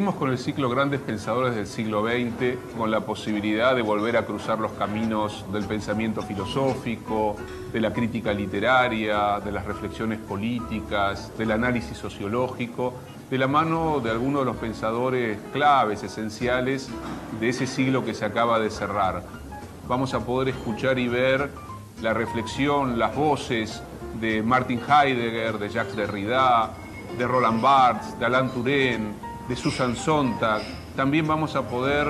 Seguimos con el ciclo Grandes Pensadores del siglo XX, con la posibilidad de volver a cruzar los caminos del pensamiento filosófico, de la crítica literaria, de las reflexiones políticas, del análisis sociológico, de la mano de algunos de los pensadores claves, esenciales de ese siglo que se acaba de cerrar. Vamos a poder escuchar y ver la reflexión, las voces de Martin Heidegger, de Jacques Derrida, de Roland Barthes, de Alain Touraine, de Susan Sontag. También vamos a poder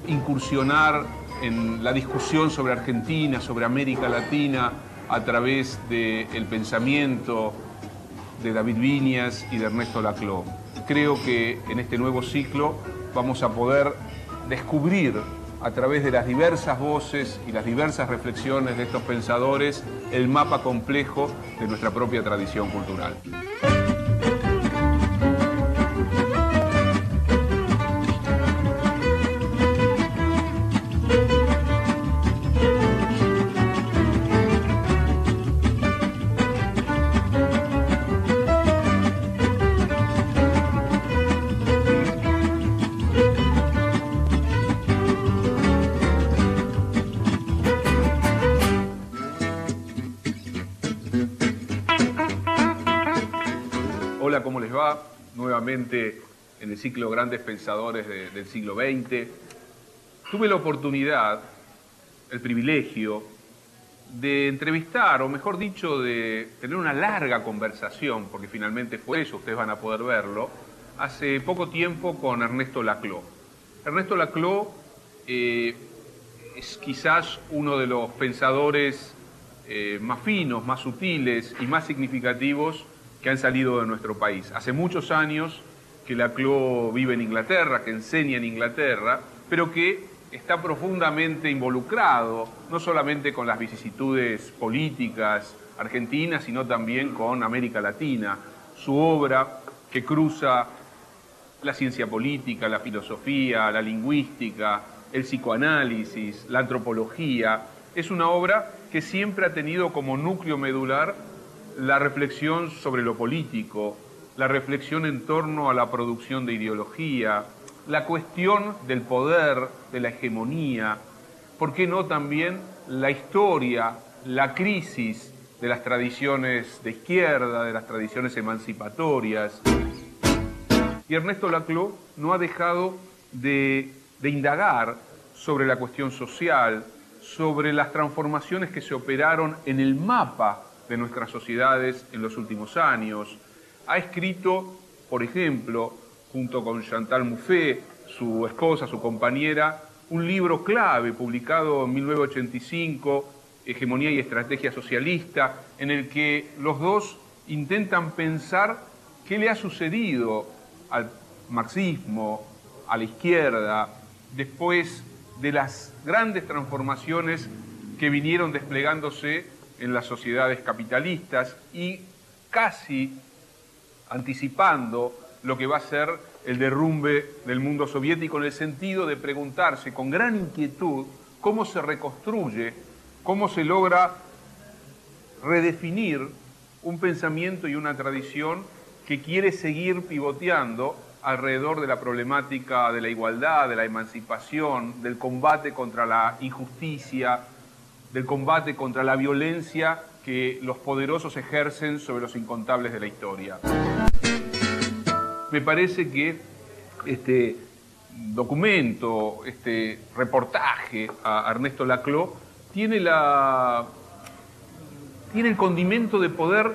incursionar en la discusión sobre Argentina, sobre América Latina, a través del pensamiento de David Viñas y de Ernesto Laclau. Creo que en este nuevo ciclo vamos a poder descubrir a través de las diversas voces y las diversas reflexiones de estos pensadores el mapa complejo de nuestra propia tradición cultural. Hola, ¿cómo les va? Nuevamente en el ciclo Grandes Pensadores del siglo XX. Tuve la oportunidad, el privilegio, de entrevistar, o mejor dicho, de tener una larga conversación, porque finalmente fue eso, ustedes van a poder verlo, hace poco tiempo con Ernesto Laclau. Ernesto Laclau es quizás uno de los pensadores más finos, más sutiles y más significativos que han salido de nuestro país. Hace muchos años que Laclau vive en Inglaterra, que enseña en Inglaterra, pero que está profundamente involucrado, no solamente con las vicisitudes políticas argentinas, sino también con América Latina. Su obra, que cruza la ciencia política, la filosofía, la lingüística, el psicoanálisis, la antropología, es una obra que siempre ha tenido como núcleo medular la reflexión sobre lo político, la reflexión en torno a la producción de ideología, la cuestión del poder, de la hegemonía, ¿por qué no también la historia, la crisis de las tradiciones de izquierda, de las tradiciones emancipatorias? Y Ernesto Laclau no ha dejado de indagar sobre la cuestión social, sobre las transformaciones que se operaron en el mapa de nuestras sociedades en los últimos años. Ha escrito, por ejemplo, junto con Chantal Mouffe, su esposa, su compañera, un libro clave publicado en 1985, Hegemonía y Estrategia Socialista, en el que los dos intentan pensar qué le ha sucedido al marxismo, a la izquierda, después de las grandes transformaciones que vinieron desplegándose en las sociedades capitalistas y casi anticipando lo que va a ser el derrumbe del mundo soviético, en el sentido de preguntarse con gran inquietud cómo se reconstruye, cómo se logra redefinir un pensamiento y una tradición que quiere seguir pivoteando alrededor de la problemática de la igualdad, de la emancipación, del combate contra la injusticia, del combate contra la violencia que los poderosos ejercen sobre los incontables de la historia. Me parece que este documento, este reportaje a Ernesto Laclau tiene el condimento de poder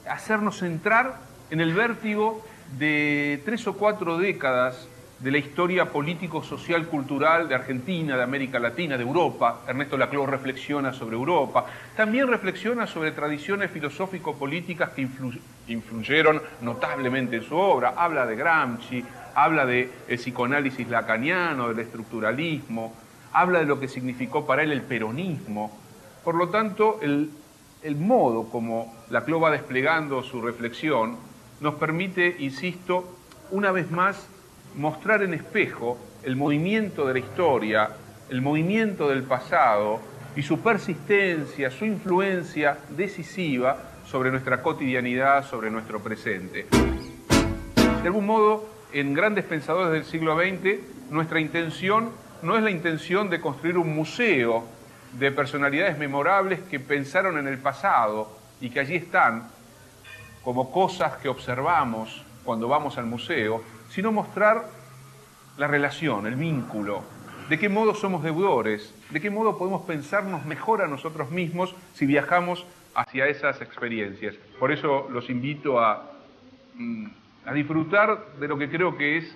hacernos entrar en el vértigo de 3 o 4 décadas de la historia político-social cultural de Argentina, de América Latina, de Europa. Ernesto Laclau reflexiona sobre Europa. También reflexiona sobre tradiciones filosófico-políticas que influyeron notablemente en su obra. Habla de Gramsci, habla del psicoanálisis lacaniano, del estructuralismo, habla de lo que significó para él el peronismo. Por lo tanto, el modo como Laclau va desplegando su reflexión nos permite, insisto, una vez más, mostrar en espejo el movimiento de la historia, el movimiento del pasado y su persistencia, su influencia decisiva sobre nuestra cotidianidad, sobre nuestro presente. De algún modo, en Grandes Pensadores del siglo XX, nuestra intención no es la intención de construir un museo de personalidades memorables que pensaron en el pasado y que allí están como cosas que observamos cuando vamos al museo, sino mostrar la relación, el vínculo, de qué modo somos deudores, de qué modo podemos pensarnos mejor a nosotros mismos si viajamos hacia esas experiencias. Por eso los invito a disfrutar de lo que creo que es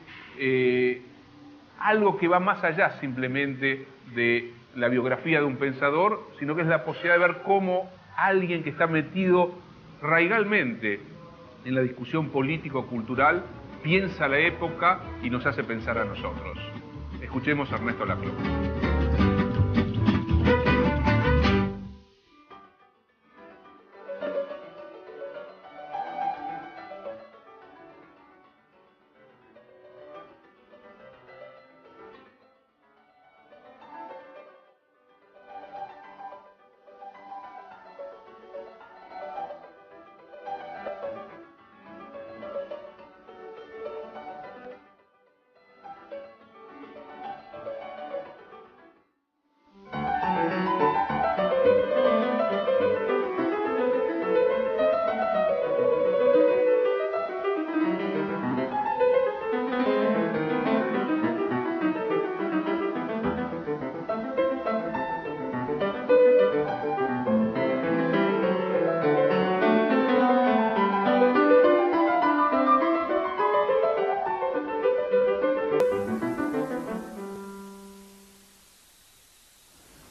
algo que va más allá simplemente de la biografía de un pensador, sino que es la posibilidad de ver cómo alguien que está metido raigalmente en la discusión político-cultural piensa la época y nos hace pensar a nosotros. Escuchemos a Ernesto Laclau.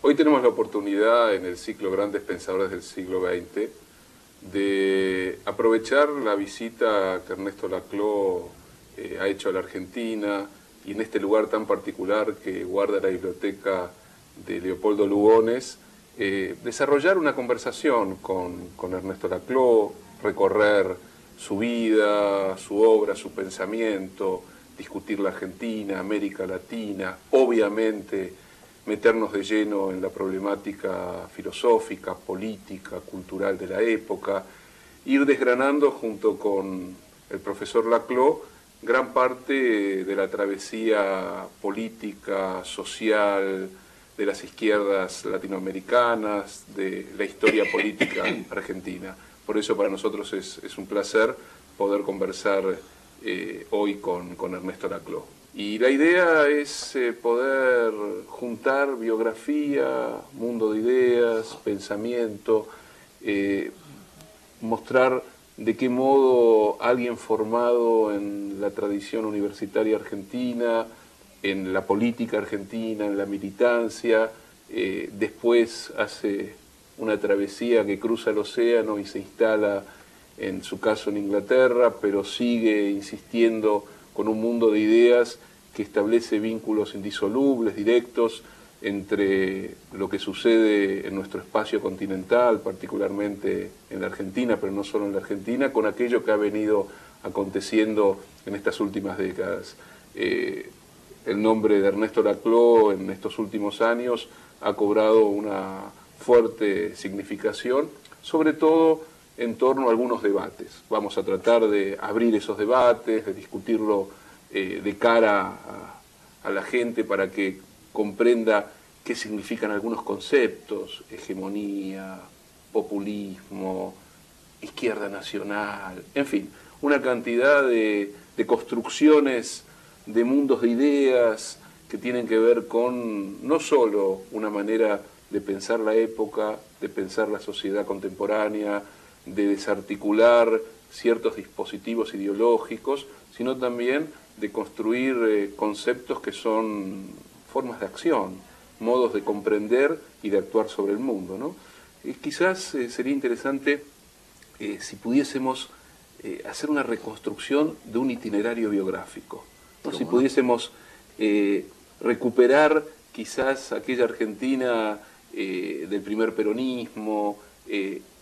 Hoy tenemos la oportunidad en el ciclo Grandes Pensadores del siglo XX de aprovechar la visita que Ernesto Laclau ha hecho a la Argentina y en este lugar tan particular que guarda la biblioteca de Leopoldo Lugones, desarrollar una conversación con Ernesto Laclau, recorrer su vida, su obra, su pensamiento, discutir la Argentina, América Latina, obviamente meternos de lleno en la problemática filosófica, política, cultural de la época, ir desgranando junto con el profesor Laclau gran parte de la travesía política, social, de las izquierdas latinoamericanas, de la historia política argentina. Por eso para nosotros es un placer poder conversar hoy con Ernesto Laclau. Y la idea es poder juntar biografía, mundo de ideas, pensamiento, mostrar de qué modo alguien formado en la tradición universitaria argentina, en la política argentina, en la militancia, después hace una travesía que cruza el océano y se instala, en su caso en Inglaterra, pero sigue insistiendo con un mundo de ideas que establece vínculos indisolubles, directos, entre lo que sucede en nuestro espacio continental, particularmente en la Argentina, pero no solo en la Argentina, con aquello que ha venido aconteciendo en estas últimas décadas. El nombre de Ernesto Laclau en estos últimos años ha cobrado una fuerte significación, sobre todo en torno a algunos debates. Vamos a tratar de abrir esos debates, de discutirlo de cara a la gente para que comprenda qué significan algunos conceptos: hegemonía, populismo, izquierda nacional, en fin, una cantidad de construcciones de mundos de ideas que tienen que ver con no solo una manera de pensar la época, de pensar la sociedad contemporánea, de desarticular ciertos dispositivos ideológicos, sino también de construir conceptos que son formas de acción, modos de comprender y de actuar sobre el mundo, ¿no? Quizás sería interesante si pudiésemos hacer una reconstrucción de un itinerario biográfico, ¿no? Si pudiésemos recuperar quizás aquella Argentina del primer peronismo,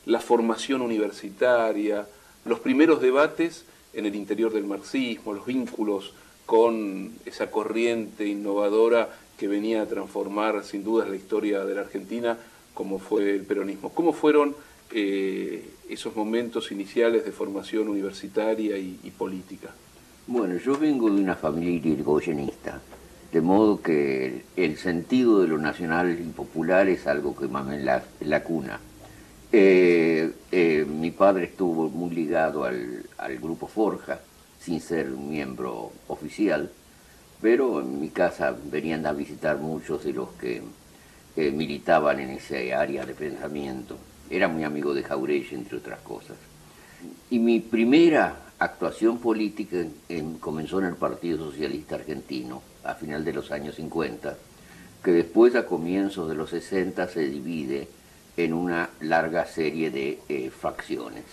la formación universitaria, los primeros debates en el interior del marxismo, los vínculos con esa corriente innovadora que venía a transformar sin dudas la historia de la Argentina, como fue el peronismo. ¿Cómo fueron esos momentos iniciales de formación universitaria y política? Bueno, yo vengo de una familia irigoyenista, de modo que el sentido de lo nacional y popular es algo que mama en la cuna. Mi padre estuvo muy ligado al grupo Forja, sin ser un miembro oficial, pero en mi casa venían a visitar muchos de los que militaban en ese área de pensamiento. Era muy amigo de Jauregui, entre otras cosas. Y mi primera actuación política comenzó en el Partido Socialista Argentino, a final de los años 50, que después, a comienzos de los 60, se divide en una larga serie de facciones.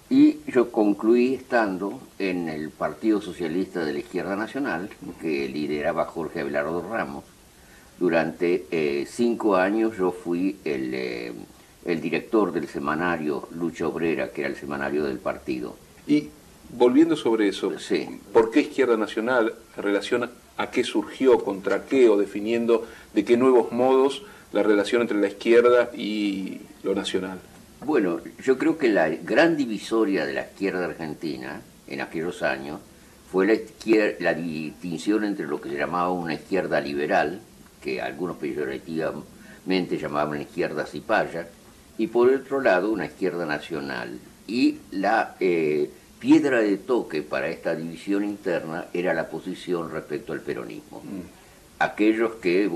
Y yo concluí estando en el Partido Socialista de la Izquierda Nacional, que lideraba Jorge Abelardo Ramos. Durante 5 años yo fui el director del semanario Lucha Obrera, que era el semanario del partido. Y volviendo sobre eso, Sí. ¿por qué Izquierda Nacional? ¿En relación a qué surgió, contra qué, o definiendo de qué nuevos modos la relación entre la izquierda y lo nacional? Bueno, yo creo que la gran divisoria de la izquierda argentina en aquellos años fue la distinción entre lo que se llamaba una izquierda liberal, que algunos peyorativamente llamaban izquierda cipaya, y por otro lado una izquierda nacional. Y la piedra de toque para esta división interna era la posición respecto al peronismo. Aquellos que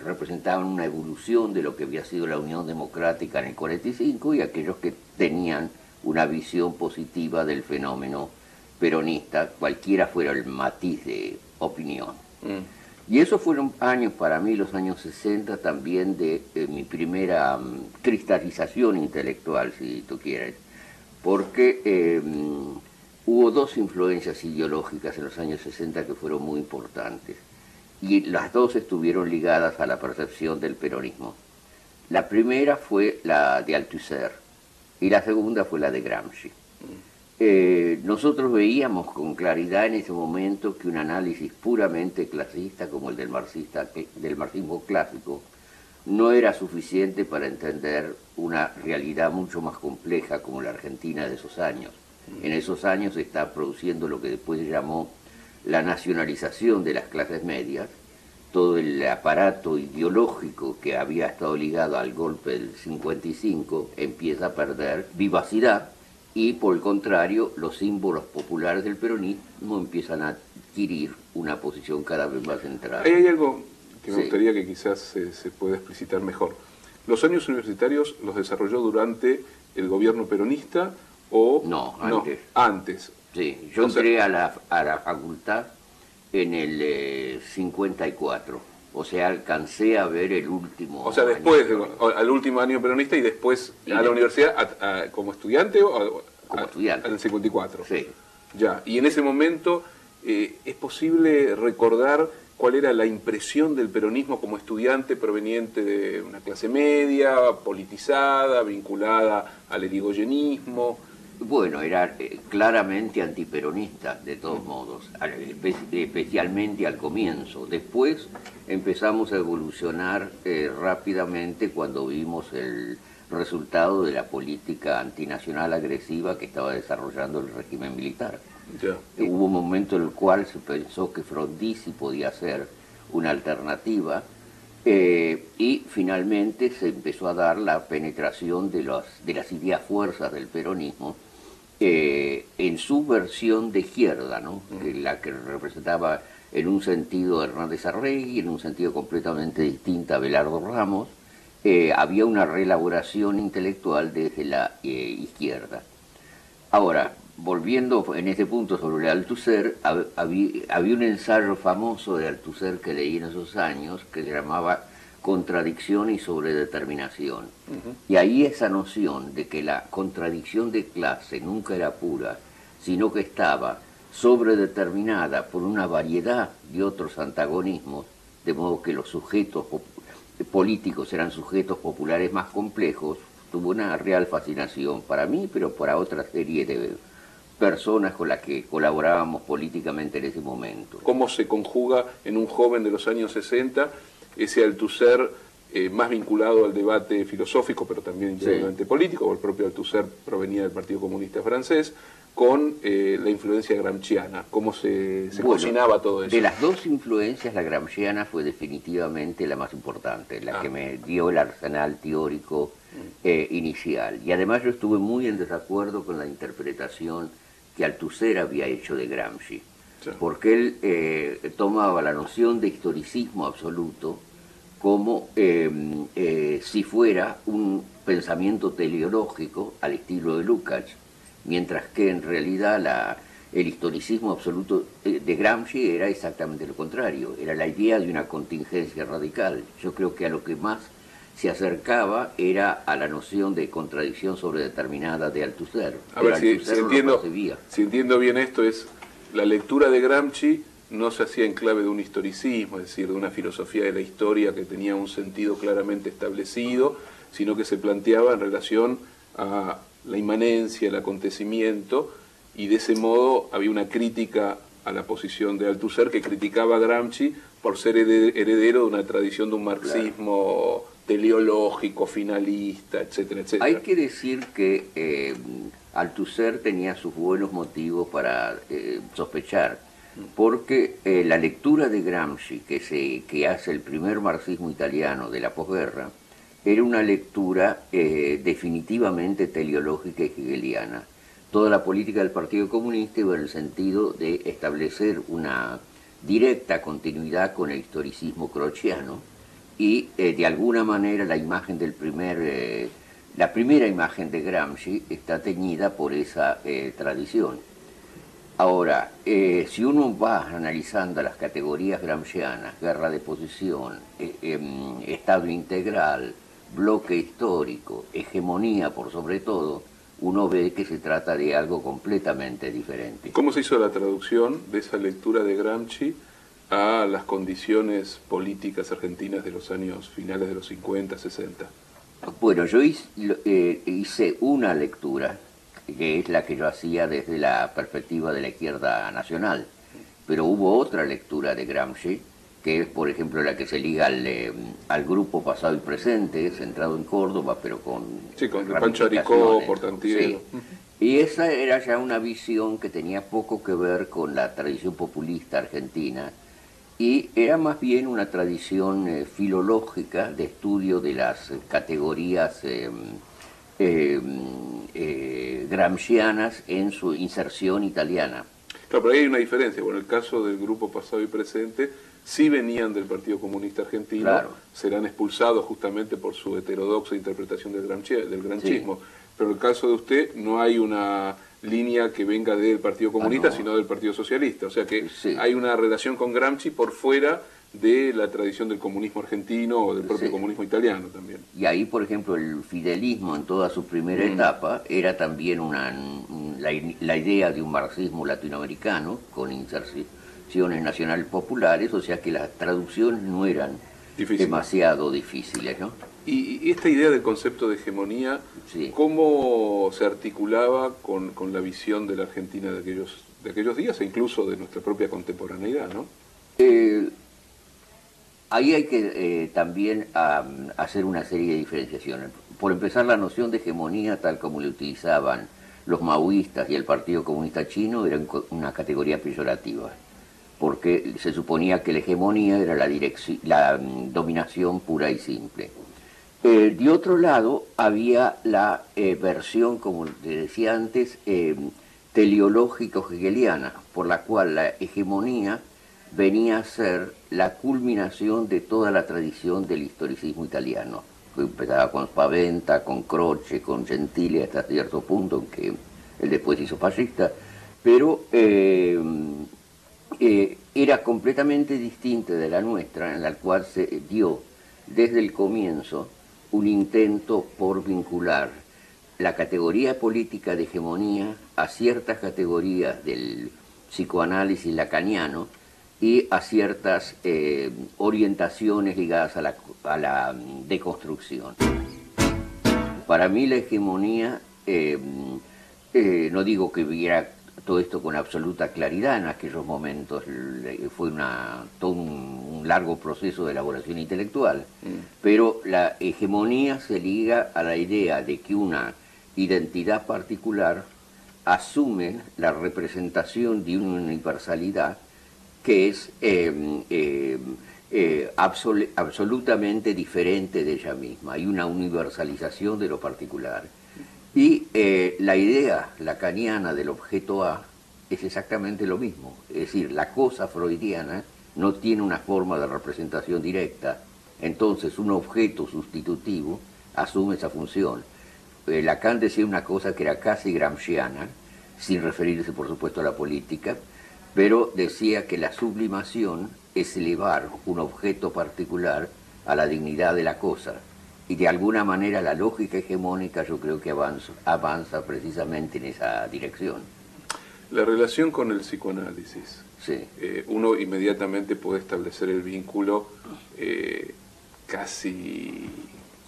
representaban una evolución de lo que había sido la Unión Democrática en el 45 y aquellos que tenían una visión positiva del fenómeno peronista, cualquiera fuera el matiz de opinión. Y esos fueron años para mí, los años 60, también de mi primera cristalización intelectual, si tú quieres, porque hubo dos influencias ideológicas en los años 60 que fueron muy importantes, y las dos estuvieron ligadas a la percepción del peronismo. La primera fue la de Althusser y la segunda fue la de Gramsci. Nosotros veíamos con claridad en ese momento que un análisis puramente clasista como el del marxismo clásico no era suficiente para entender una realidad mucho más compleja como la Argentina de esos años. En esos años se está produciendo lo que después se llamó la nacionalización de las clases medias. Todo el aparato ideológico que había estado ligado al golpe del 55 empieza a perder vivacidad, y por el contrario los símbolos populares del peronismo empiezan a adquirir una posición cada vez más central. Ahí hay algo que me Sí. gustaría que quizás se pueda explicitar mejor. ¿Los años universitarios los desarrolló durante el gobierno peronista o...? No, antes. No, antes. Sí, yo entré a la facultad en el 54, o sea, alcancé a ver el último O sea, año después, peronista. al último año peronista y después Y a la de- universidad como estudiante o Como estudiante. en el 54. Sí. Ya, y en ese momento es posible recordar cuál era la impresión del peronismo como estudiante proveniente de una clase media, politizada, vinculada al irigoyenismo. Bueno, era claramente antiperonista, de todos modos, especialmente al comienzo. Después empezamos a evolucionar rápidamente cuando vimos el resultado de la política antinacional agresiva que estaba desarrollando el régimen militar. Ya. Hubo un momento en el cual se pensó que Frondizi podía ser una alternativa, y finalmente se empezó a dar la penetración de las ideas fuerzas del peronismo en su versión de izquierda, ¿no? Que la que representaba en un sentido a Hernández Arregui, en un sentido completamente distinto a Abelardo Ramos. Había una reelaboración intelectual desde la izquierda. Ahora, volviendo en este punto sobre Althusser, había un ensayo famoso de Althusser que leí en esos años que se llamaba Contradicción y Sobredeterminación. Y ahí esa noción de que la contradicción de clase nunca era pura, sino que estaba sobredeterminada por una variedad de otros antagonismos, de modo que los sujetos políticos eran sujetos populares más complejos, tuvo una real fascinación para mí, pero para otra serie de personas con las que colaborábamos políticamente en ese momento. ¿Cómo se conjuga en un joven de los años 60 ese Althusser más vinculado al debate filosófico, pero también integralmente político? El propio Althusser provenía del Partido Comunista francés, con la influencia gramsciana. ¿Cómo se cocinaba todo eso? De las dos influencias, la gramsciana fue definitivamente la más importante, la que me dio el arsenal teórico inicial. Y además yo estuve muy en desacuerdo con la interpretación que Althusser había hecho de Gramsci, porque él tomaba la noción de historicismo absoluto como si fuera un pensamiento teleológico al estilo de Lukács, mientras que en realidad el historicismo absoluto de Gramsci era exactamente lo contrario, era la idea de una contingencia radical. Yo creo que a lo que más se acercaba era a la noción de contradicción sobredeterminada de Althusser. A ver, si entiendo bien esto, es la lectura de Gramsci no se hacía en clave de un historicismo, es decir, de una filosofía de la historia que tenía un sentido claramente establecido, sino que se planteaba en relación a la inmanencia, el acontecimiento, y de ese modo había una crítica a la posición de Althusser, que criticaba a Gramsci por ser heredero de una tradición de un marxismo teleológico, finalista, etcétera, etcétera. Hay que decir que Althusser tenía sus buenos motivos para sospechar, porque la lectura de Gramsci, que hace el primer marxismo italiano de la posguerra, era una lectura definitivamente teleológica y hegeliana. Toda la política del Partido Comunista iba en el sentido de establecer una directa continuidad con el historicismo crociano y de alguna manera la imagen la primera imagen de Gramsci está teñida por esa tradición. Ahora, si uno va analizando las categorías gramscianas, guerra de posición, estado integral, bloque histórico, hegemonía por sobre todo, uno ve que se trata de algo completamente diferente. ¿Cómo se hizo la traducción de esa lectura de Gramsci a las condiciones políticas argentinas de los años finales de los 50, 60? Bueno, yo hice una lectura, que es la que yo hacía desde la perspectiva de la izquierda nacional, pero hubo otra lectura de Gramsci, que es, por ejemplo, la que se liga al grupo pasado y presente, centrado en Córdoba, pero con... Sí, con Pancho Aricó, Portantiero. Sí. Y esa era ya una visión que tenía poco que ver con la tradición populista argentina, y era más bien una tradición filológica de estudio de las categorías gramscianas en su inserción italiana. Claro, pero ahí hay una diferencia. Bueno, en el caso del grupo pasado y presente, sí venían del Partido Comunista Argentino, claro, serán expulsados justamente por su heterodoxa interpretación del granchismo. Sí. Pero en el caso de usted no hay una línea que venga del Partido Comunista, sino del Partido Socialista. O sea que hay una relación con Gramsci por fuera de la tradición del comunismo argentino o del propio comunismo italiano también. Y ahí, por ejemplo, el fidelismo en toda su primera etapa era también la idea de un marxismo latinoamericano con inserciones nacionales populares, o sea que las traducciones no eran demasiado difíciles, ¿no? Y esta idea del concepto de hegemonía, ¿cómo se articulaba con la visión de la Argentina de aquellos días e incluso de nuestra propia contemporaneidad, ¿no? Ahí hay que también hacer una serie de diferenciaciones. Por empezar, la noción de hegemonía, tal como la utilizaban los maoístas y el Partido Comunista Chino, era una categoría peyorativa, porque se suponía que la hegemonía era la dominación pura y simple. De otro lado, había la versión, como te decía antes, teleológico-hegeliana, por la cual la hegemonía venía a ser la culminación de toda la tradición del historicismo italiano, que empezaba con Spaventa, con Croce, con Gentile hasta cierto punto, en que él después hizo fascista, pero era completamente distinta de la nuestra, en la cual se dio desde el comienzo un intento por vincular la categoría política de hegemonía a ciertas categorías del psicoanálisis lacaniano y a ciertas orientaciones ligadas a la deconstrucción. Para mí la hegemonía, no digo que viera todo esto con absoluta claridad en aquellos momentos, fue todo un largo proceso de elaboración intelectual, pero la hegemonía se liga a la idea de que una identidad particular asume la representación de una universalidad que es absolutamente diferente de ella misma. Hay una universalización de lo particular. Y la idea lacaniana del objeto A es exactamente lo mismo. Es decir, la cosa freudiana no tiene una forma de representación directa. Entonces, un objeto sustitutivo asume esa función. Lacan decía una cosa que era casi gramsciana, sin referirse, por supuesto, a la política, pero decía que la sublimación es elevar un objeto particular a la dignidad de la cosa. Y de alguna manera la lógica hegemónica yo creo que avanza precisamente en esa dirección. La relación con el psicoanálisis. Sí. Uno inmediatamente puede establecer el vínculo casi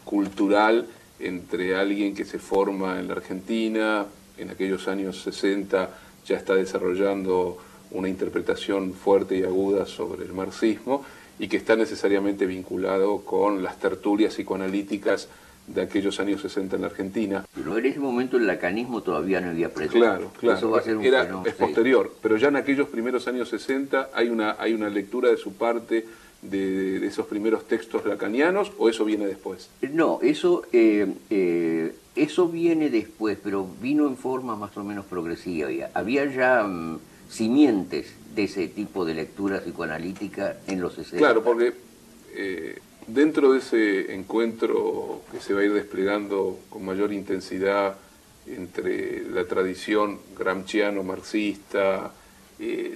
cultural entre alguien que se forma en la Argentina, en aquellos años 60 ya está desarrollando una interpretación fuerte y aguda sobre el marxismo, y que está necesariamente vinculado con las tertulias psicoanalíticas de aquellos años 60 en la Argentina. Pero en ese momento el lacanismo todavía no había preso. Claro, claro. Eso va a ser un es posterior, pero ya en aquellos primeros años 60 hay una lectura de su parte de esos primeros textos lacanianos, ¿o eso viene después? No, eso viene después, pero vino en forma más o menos progresiva. Había ya simientes de ese tipo de lectura psicoanalítica en los 60. Claro, porque dentro de ese encuentro que se va a ir desplegando con mayor intensidad entre la tradición gramsciano-marxista,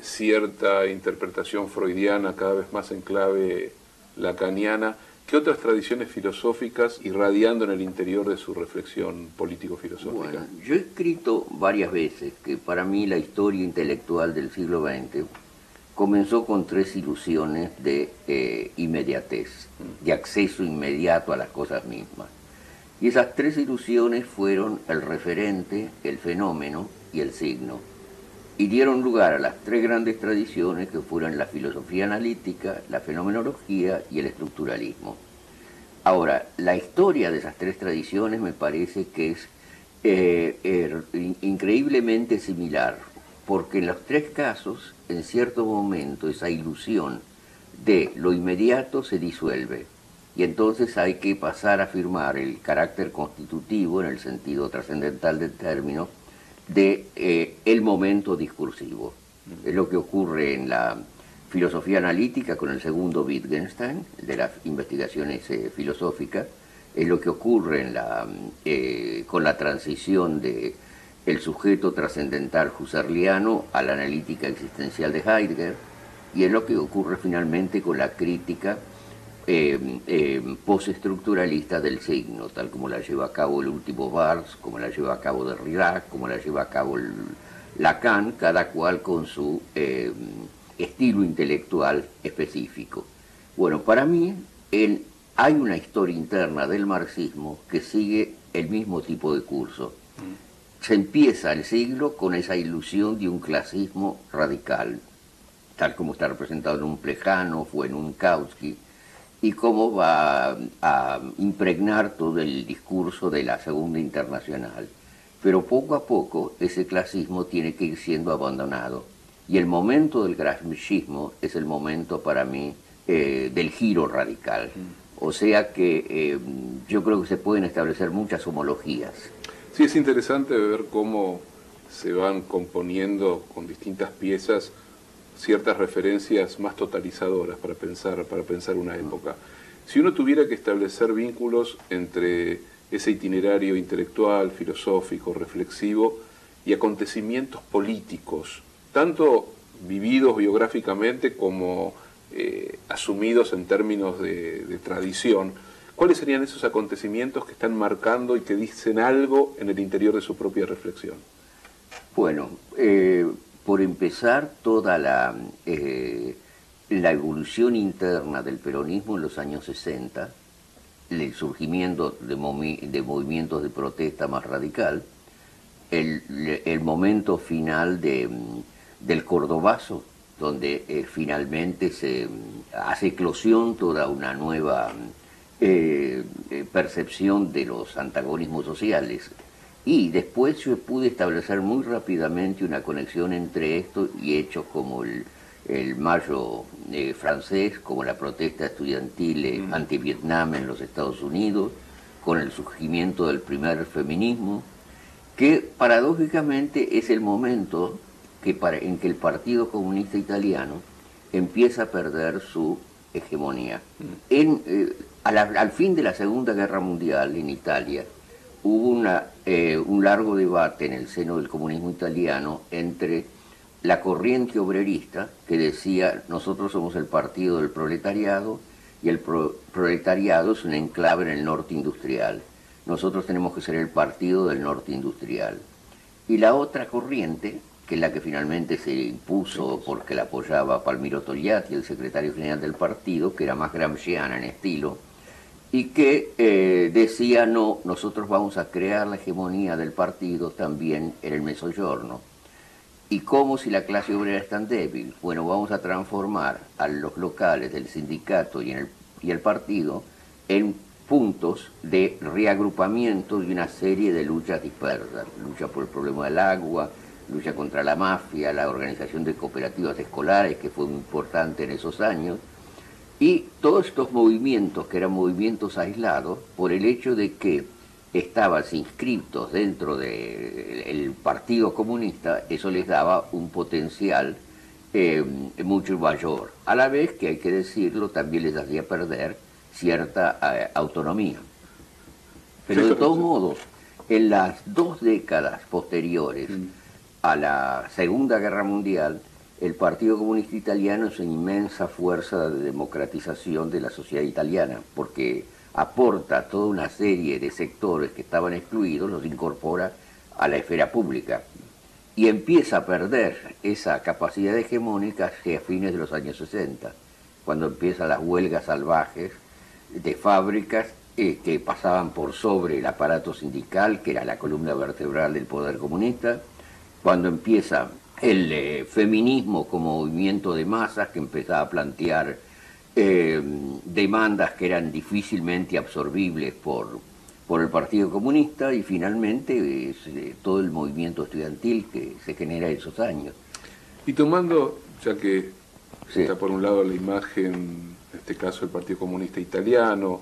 cierta interpretación freudiana cada vez más en clave lacaniana, ¿qué otras tradiciones filosóficas irradiando en el interior de su reflexión político-filosófica? Bueno, yo he escrito varias veces que para mí la historia intelectual del siglo XX comenzó con tres ilusiones de inmediatez, de acceso inmediato a las cosas mismas. Y esas tres ilusiones fueron el referente, el fenómeno y el signo. Y dieron lugar a las tres grandes tradiciones que fueron la filosofía analítica, la fenomenología y el estructuralismo. Ahora, la historia de esas tres tradiciones me parece que es increíblemente similar, porque en los tres casos, en cierto momento, esa ilusión de lo inmediato se disuelve, y entonces hay que pasar a afirmar el carácter constitutivo, en el sentido trascendental del término, de el momento discursivo. Es lo que ocurre en la filosofía analítica con el segundo Wittgenstein, de las investigaciones filosóficas, es lo que ocurre con la transición del sujeto trascendental husserliano a la analítica existencial de Heidegger, y es lo que ocurre finalmente con la crítica postestructuralista del signo, tal como la lleva a cabo el último Barthes, como la lleva a cabo Derrida, como la lleva a cabo Lacan, cada cual con su estilo intelectual específico. Bueno, para mí hay una historia interna del marxismo que sigue el mismo tipo de curso. Se empieza el siglo con esa ilusión de un clasismo radical, tal como está representado en un Plejánov o en un Kautsky, y cómo va a impregnar todo el discurso de la Segunda Internacional. Pero poco a poco ese clasismo tiene que ir siendo abandonado. Y el momento del gramscismo es el momento para mí del giro radical. O sea que yo creo que se pueden establecer muchas homologías. Sí, es interesante ver cómo se van componiendo con distintas piezas ciertas referencias más totalizadoras para pensar una época. Si uno tuviera que establecer vínculos entre ese itinerario intelectual, filosófico, reflexivo y acontecimientos políticos, tanto vividos biográficamente como asumidos en términos de tradición, ¿cuáles serían esos acontecimientos que están marcando y que dicen algo en el interior de su propia reflexión? Bueno, por empezar, toda la evolución interna del peronismo en los años 60, el surgimiento de movimientos de protesta más radical, el momento final del Cordobazo, donde finalmente se hace eclosión toda una nueva percepción de los antagonismos sociales. Y después yo pude establecer muy rápidamente una conexión entre esto y hechos como el Mayo francés, como la protesta estudiantil anti-Vietnam en los Estados Unidos, con el surgimiento del primer feminismo, que paradójicamente es el momento en que el Partido Comunista Italiano empieza a perder su hegemonía. Al fin de la Segunda Guerra Mundial en Italia hubo un largo debate en el seno del comunismo italiano entre la corriente obrerista, que decía nosotros somos el partido del proletariado y el proletariado es un enclave en el norte industrial. Nosotros tenemos que ser el partido del norte industrial. Y la otra corriente, que es la que finalmente se impuso porque la apoyaba Palmiro Togliatti, el secretario general del partido, que era más gramsciana en estilo, y que decía, no, nosotros vamos a crear la hegemonía del partido también en el Mezzogiorno. ¿Y cómo si la clase obrera es tan débil? Bueno, vamos a transformar a los locales del sindicato y el partido en puntos de reagrupamiento de una serie de luchas dispersas. Lucha por el problema del agua, lucha contra la mafia, la organización de cooperativas escolares, que fue muy importante en esos años, y todos estos movimientos, que eran movimientos aislados, por el hecho de que estaban inscriptos dentro del Partido Comunista, eso les daba un potencial mucho mayor. A la vez que, hay que decirlo, también les hacía perder cierta autonomía. Pero de todos modos, en las 2 décadas posteriores a la Segunda Guerra Mundial, el Partido Comunista Italiano es una inmensa fuerza de democratización de la sociedad italiana, porque aporta toda una serie de sectores que estaban excluidos, los incorpora a la esfera pública y empieza a perder esa capacidad hegemónica hacia fines de los años 60, cuando empiezan las huelgas salvajes de fábricas que pasaban por sobre el aparato sindical, que era la columna vertebral del poder comunista, cuando empieza el feminismo como movimiento de masas que empezaba a plantear demandas que eran difícilmente absorbibles por el Partido Comunista, y finalmente todo el movimiento estudiantil que se genera en esos años. Y tomando, ya que está por un lado la imagen, en este caso el Partido Comunista Italiano,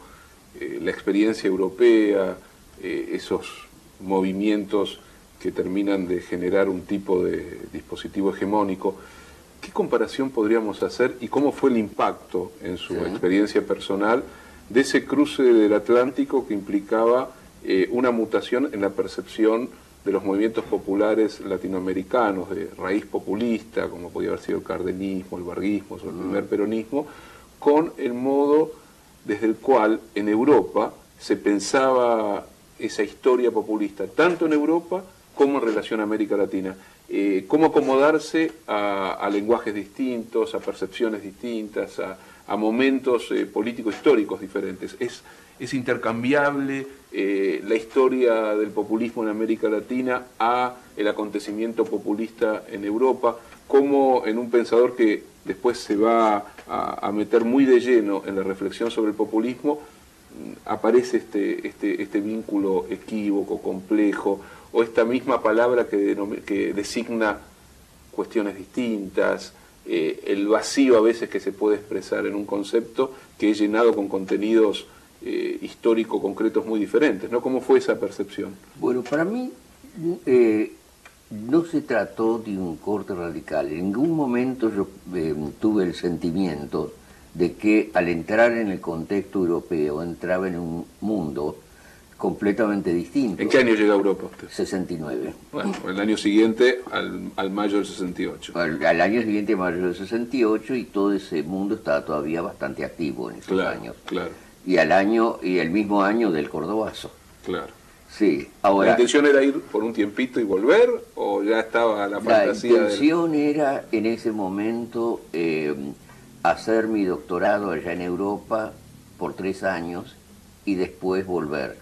la experiencia europea, esos movimientos que terminan de generar un tipo de dispositivo hegemónico, ¿qué comparación podríamos hacer y cómo fue el impacto en su experiencia personal de ese cruce del Atlántico que implicaba una mutación en la percepción de los movimientos populares latinoamericanos de raíz populista, como podía haber sido el cardenismo, el varguismo, el primer peronismo, con el modo desde el cual en Europa se pensaba esa historia populista, tanto en Europa como en relación a América Latina? Cómo acomodarse a lenguajes distintos, a percepciones distintas, a momentos políticos históricos diferentes. Es intercambiable la historia del populismo en América Latina a el acontecimiento populista en Europa, como en un pensador que después se va a meter muy de lleno en la reflexión sobre el populismo, aparece este vínculo equívoco, complejo, o esta misma palabra que designa cuestiones distintas, el vacío a veces que se puede expresar en un concepto que es llenado con contenidos históricos concretos muy diferentes, ¿no? ¿Cómo fue esa percepción? Bueno, para mí no se trató de un corte radical. En ningún momento yo tuve el sentimiento de que al entrar en el contexto europeo entraba en un mundo completamente distinto. ¿En qué año llega a Europa usted? 69. Bueno, el año siguiente al mayo del 68. Al año siguiente, mayo del 68, y todo ese mundo estaba todavía bastante activo en esos años. Claro. Y el mismo año del Cordobazo. Claro. Sí, ahora... ¿La intención era ir por un tiempito y volver, o ya estaba la fantasía? La intención era, en ese momento, hacer mi doctorado allá en Europa por 3 años y después volver.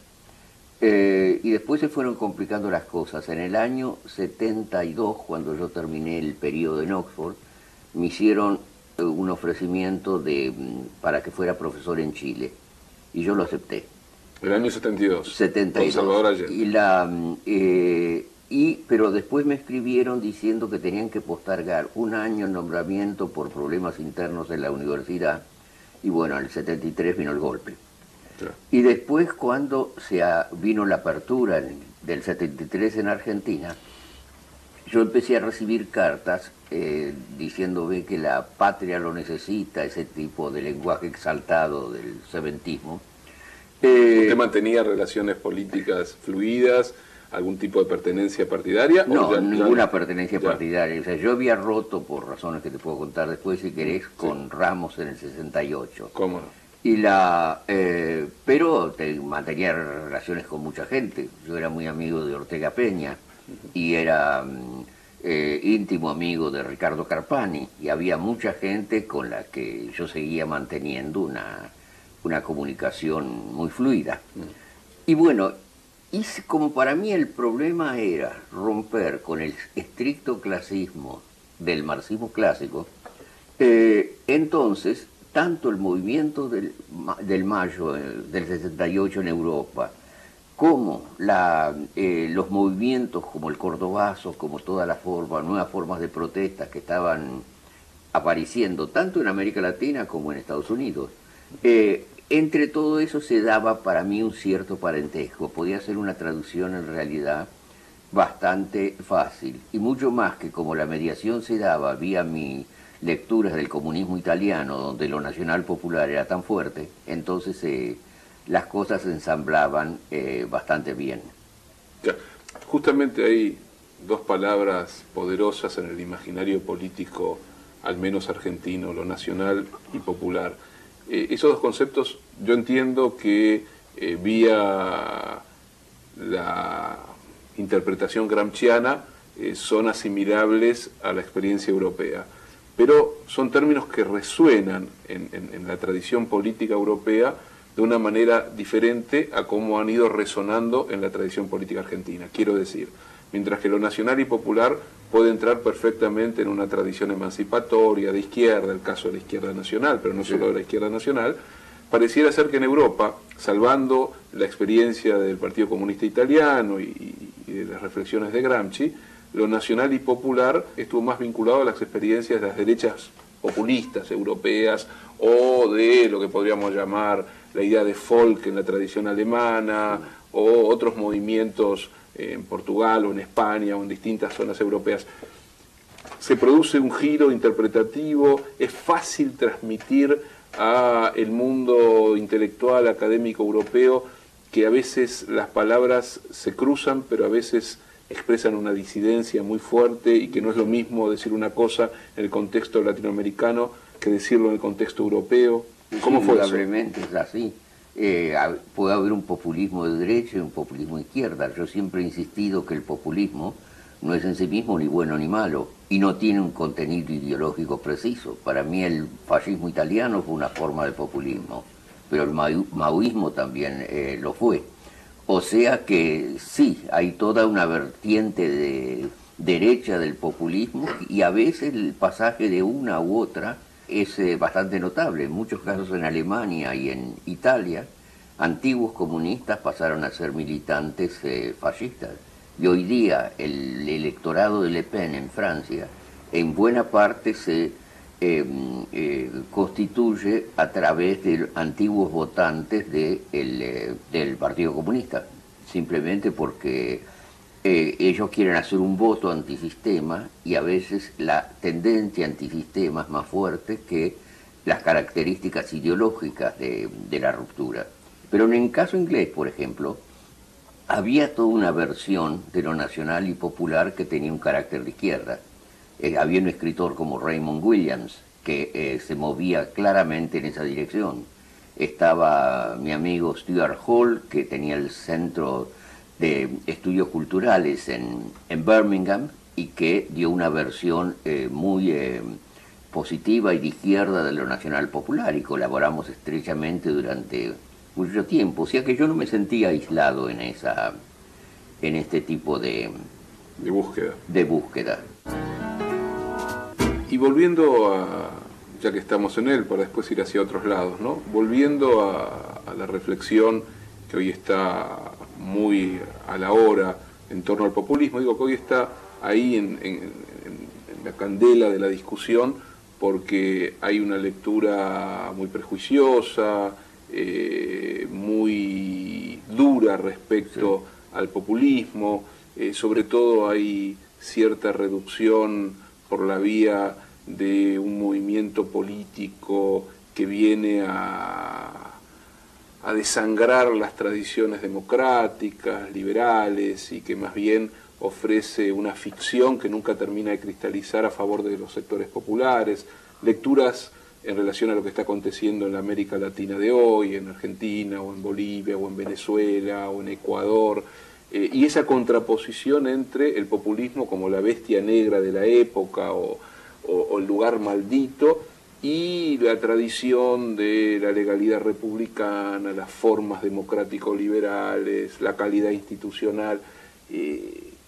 Y después se fueron complicando las cosas. En el año 72, cuando yo terminé el periodo en Oxford, me hicieron un ofrecimiento para que fuera profesor en Chile, y yo lo acepté. El año 72. 72. Con Salvador Allende. Pero después me escribieron diciendo que tenían que postergar un año el nombramiento por problemas internos en la universidad. Y bueno, en el 73 vino el golpe. Claro. Y después, cuando vino la apertura del 73 en Argentina, yo empecé a recibir cartas diciéndome que la patria lo necesita, ese tipo de lenguaje exaltado del seventismo. ¿Usted mantenía relaciones políticas fluidas, algún tipo de pertenencia partidaria? No, ninguna pertenencia partidaria. O sea, yo había roto, por razones que te puedo contar después si querés, con Ramos en el 68. ¿Cómo no? Pero mantenía relaciones con mucha gente. Yo era muy amigo de Ortega Peña y era íntimo amigo de Ricardo Carpani, y había mucha gente con la que yo seguía manteniendo una comunicación muy fluida. Y bueno, como para mí el problema era romper con el estricto clasismo del marxismo clásico, entonces tanto el movimiento del Mayo del 68 en Europa, como los movimientos como el cordobazo, como todas las nuevas formas de protesta que estaban apareciendo tanto en América Latina como en Estados Unidos, entre todo eso se daba para mí un cierto parentesco. Podía ser una traducción en realidad bastante fácil, y mucho más que como la mediación se daba vía mis lecturas del comunismo italiano, donde lo nacional popular era tan fuerte, entonces las cosas se ensamblaban bastante bien. Ya, justamente hay dos palabras poderosas en el imaginario político, al menos argentino, lo nacional y popular. Esos dos conceptos yo entiendo que vía la interpretación gramsciana son asimilables a la experiencia europea, pero son términos que resuenan en la tradición política europea de una manera diferente a cómo han ido resonando en la tradición política argentina. Quiero decir, mientras que lo nacional y popular puede entrar perfectamente en una tradición emancipatoria de izquierda, el caso de la izquierda nacional, pero no solo de la izquierda nacional, pareciera ser que en Europa, salvando la experiencia del Partido Comunista Italiano y de las reflexiones de Gramsci, lo nacional y popular estuvo más vinculado a las experiencias de las derechas populistas europeas o de lo que podríamos llamar la idea de folk en la tradición alemana o otros movimientos en Portugal o en España o en distintas zonas europeas. Se produce un giro interpretativo, es fácil transmitir a el mundo intelectual, académico europeo, que a veces las palabras se cruzan, pero a veces expresan una disidencia muy fuerte y que no es lo mismo decir una cosa en el contexto latinoamericano que decirlo en el contexto europeo. ¿Cómo fue eso? Indudablemente es así. Puede haber un populismo de derecha y un populismo de izquierda. Yo siempre he insistido que el populismo no es en sí mismo ni bueno ni malo y no tiene un contenido ideológico preciso. Para mí el fascismo italiano fue una forma de populismo, pero el maoísmo también lo fue. O sea que sí, hay toda una vertiente de derecha del populismo y a veces el pasaje de una u otra es bastante notable. En muchos casos en Alemania y en Italia, antiguos comunistas pasaron a ser militantes fascistas. Y hoy día el electorado de Le Pen en Francia en buena parte se constituye a través de antiguos votantes del Partido Comunista, simplemente porque ellos quieren hacer un voto antisistema y a veces la tendencia antisistema es más fuerte que las características ideológicas de la ruptura. Pero en el caso inglés, por ejemplo, había toda una versión de lo nacional y popular que tenía un carácter de izquierda. Había un escritor como Raymond Williams que se movía claramente en esa dirección. Estaba mi amigo Stuart Hall, que tenía el Centro de Estudios Culturales en Birmingham y que dio una versión muy positiva y de izquierda de lo nacional popular, y colaboramos estrechamente durante mucho tiempo. O sea que yo no me sentía aislado en este tipo de búsqueda. Y volviendo ya que estamos en él, para después ir hacia otros lados, ¿no? Volviendo a la reflexión que hoy está muy a la hora en torno al populismo, digo que hoy está ahí en la candela de la discusión, porque hay una lectura muy prejuiciosa, muy dura respecto al populismo, sobre todo hay cierta reducción por la vía de un movimiento político que viene a desangrar las tradiciones democráticas, liberales, y que más bien ofrece una ficción que nunca termina de cristalizar a favor de los sectores populares, lecturas en relación a lo que está aconteciendo en la América Latina de hoy, en Argentina, o en Bolivia, o en Venezuela, o en Ecuador, y esa contraposición entre el populismo como la bestia negra de la época, o el lugar maldito, y la tradición de la legalidad republicana, las formas democrático-liberales, la calidad institucional.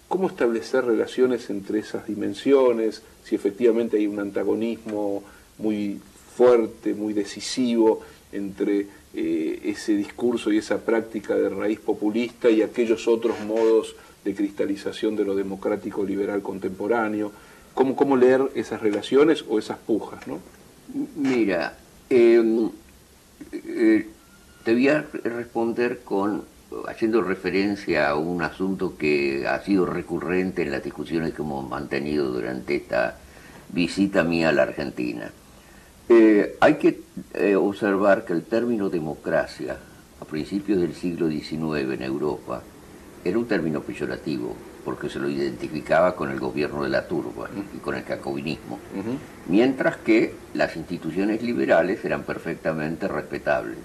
¿Cómo establecer relaciones entre esas dimensiones? Si efectivamente hay un antagonismo muy fuerte, muy decisivo entre ese discurso y esa práctica de raíz populista y aquellos otros modos de cristalización de lo democrático liberal contemporáneo. ¿Cómo leer esas relaciones o esas pujas, ¿no? Mira, te voy a responder haciendo referencia a un asunto que ha sido recurrente en las discusiones que hemos mantenido durante esta visita mía a la Argentina. Hay que observar que el término democracia, a principios del siglo XIX en Europa, era un término peyorativo, porque se lo identificaba con el gobierno de la turba y con el jacobinismo, mientras que las instituciones liberales eran perfectamente respetables.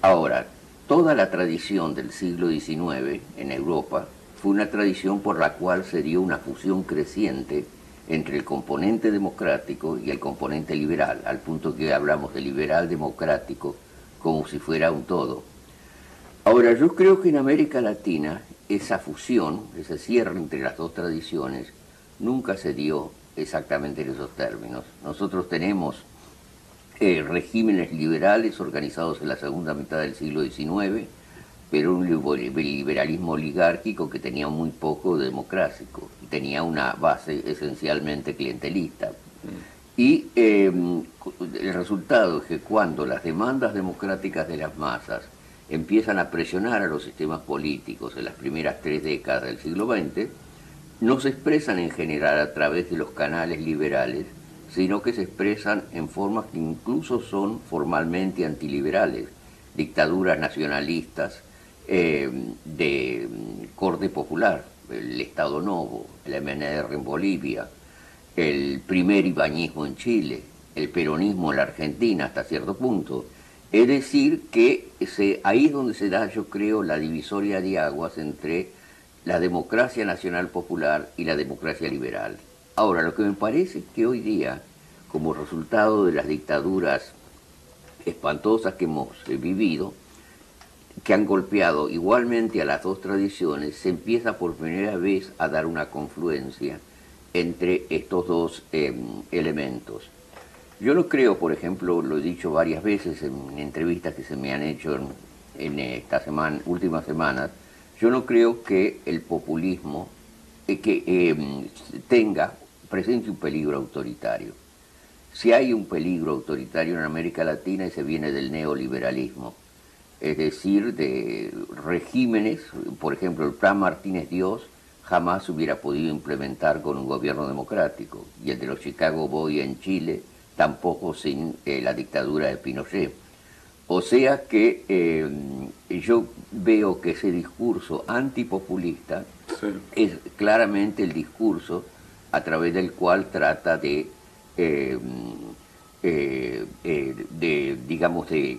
Ahora, toda la tradición del siglo XIX en Europa fue una tradición por la cual se dio una fusión creciente entre el componente democrático y el componente liberal, al punto que hablamos de liberal democrático como si fuera un todo. Ahora, yo creo que en América Latina esa fusión, ese cierre entre las dos tradiciones, nunca se dio exactamente en esos términos. Nosotros tenemos regímenes liberales organizados en la segunda mitad del siglo XIX, pero un liberalismo oligárquico que tenía muy poco democrático, y tenía una base esencialmente clientelista. Y el resultado es que cuando las demandas democráticas de las masas empiezan a presionar a los sistemas políticos en las primeras 3 décadas del siglo XX, no se expresan en general a través de los canales liberales, sino que se expresan en formas que incluso son formalmente antiliberales, dictaduras nacionalistas de corte popular, el Estado Novo, el MNR en Bolivia, el primer ibañismo en Chile, el peronismo en la Argentina hasta cierto punto. Es decir, que ahí es donde se da, yo creo, la divisoria de aguas entre la democracia nacional popular y la democracia liberal. Ahora, lo que me parece es que hoy día, como resultado de las dictaduras espantosas que hemos vivido, que han golpeado igualmente a las dos tradiciones, se empieza por primera vez a dar una confluencia entre estos dos elementos. Yo no creo, por ejemplo, lo he dicho varias veces en entrevistas que se me han hecho en estas últimas semanas, yo no creo que el populismo presente un peligro autoritario. Si hay un peligro autoritario en América Latina, ese viene del neoliberalismo, es decir, de regímenes, por ejemplo, el Plan Martínez Dios jamás se hubiera podido implementar con un gobierno democrático, y el de los Chicago Boys en Chile tampoco sin la dictadura de Pinochet. O sea que yo veo que ese discurso antipopulista es claramente el discurso a través del cual trata de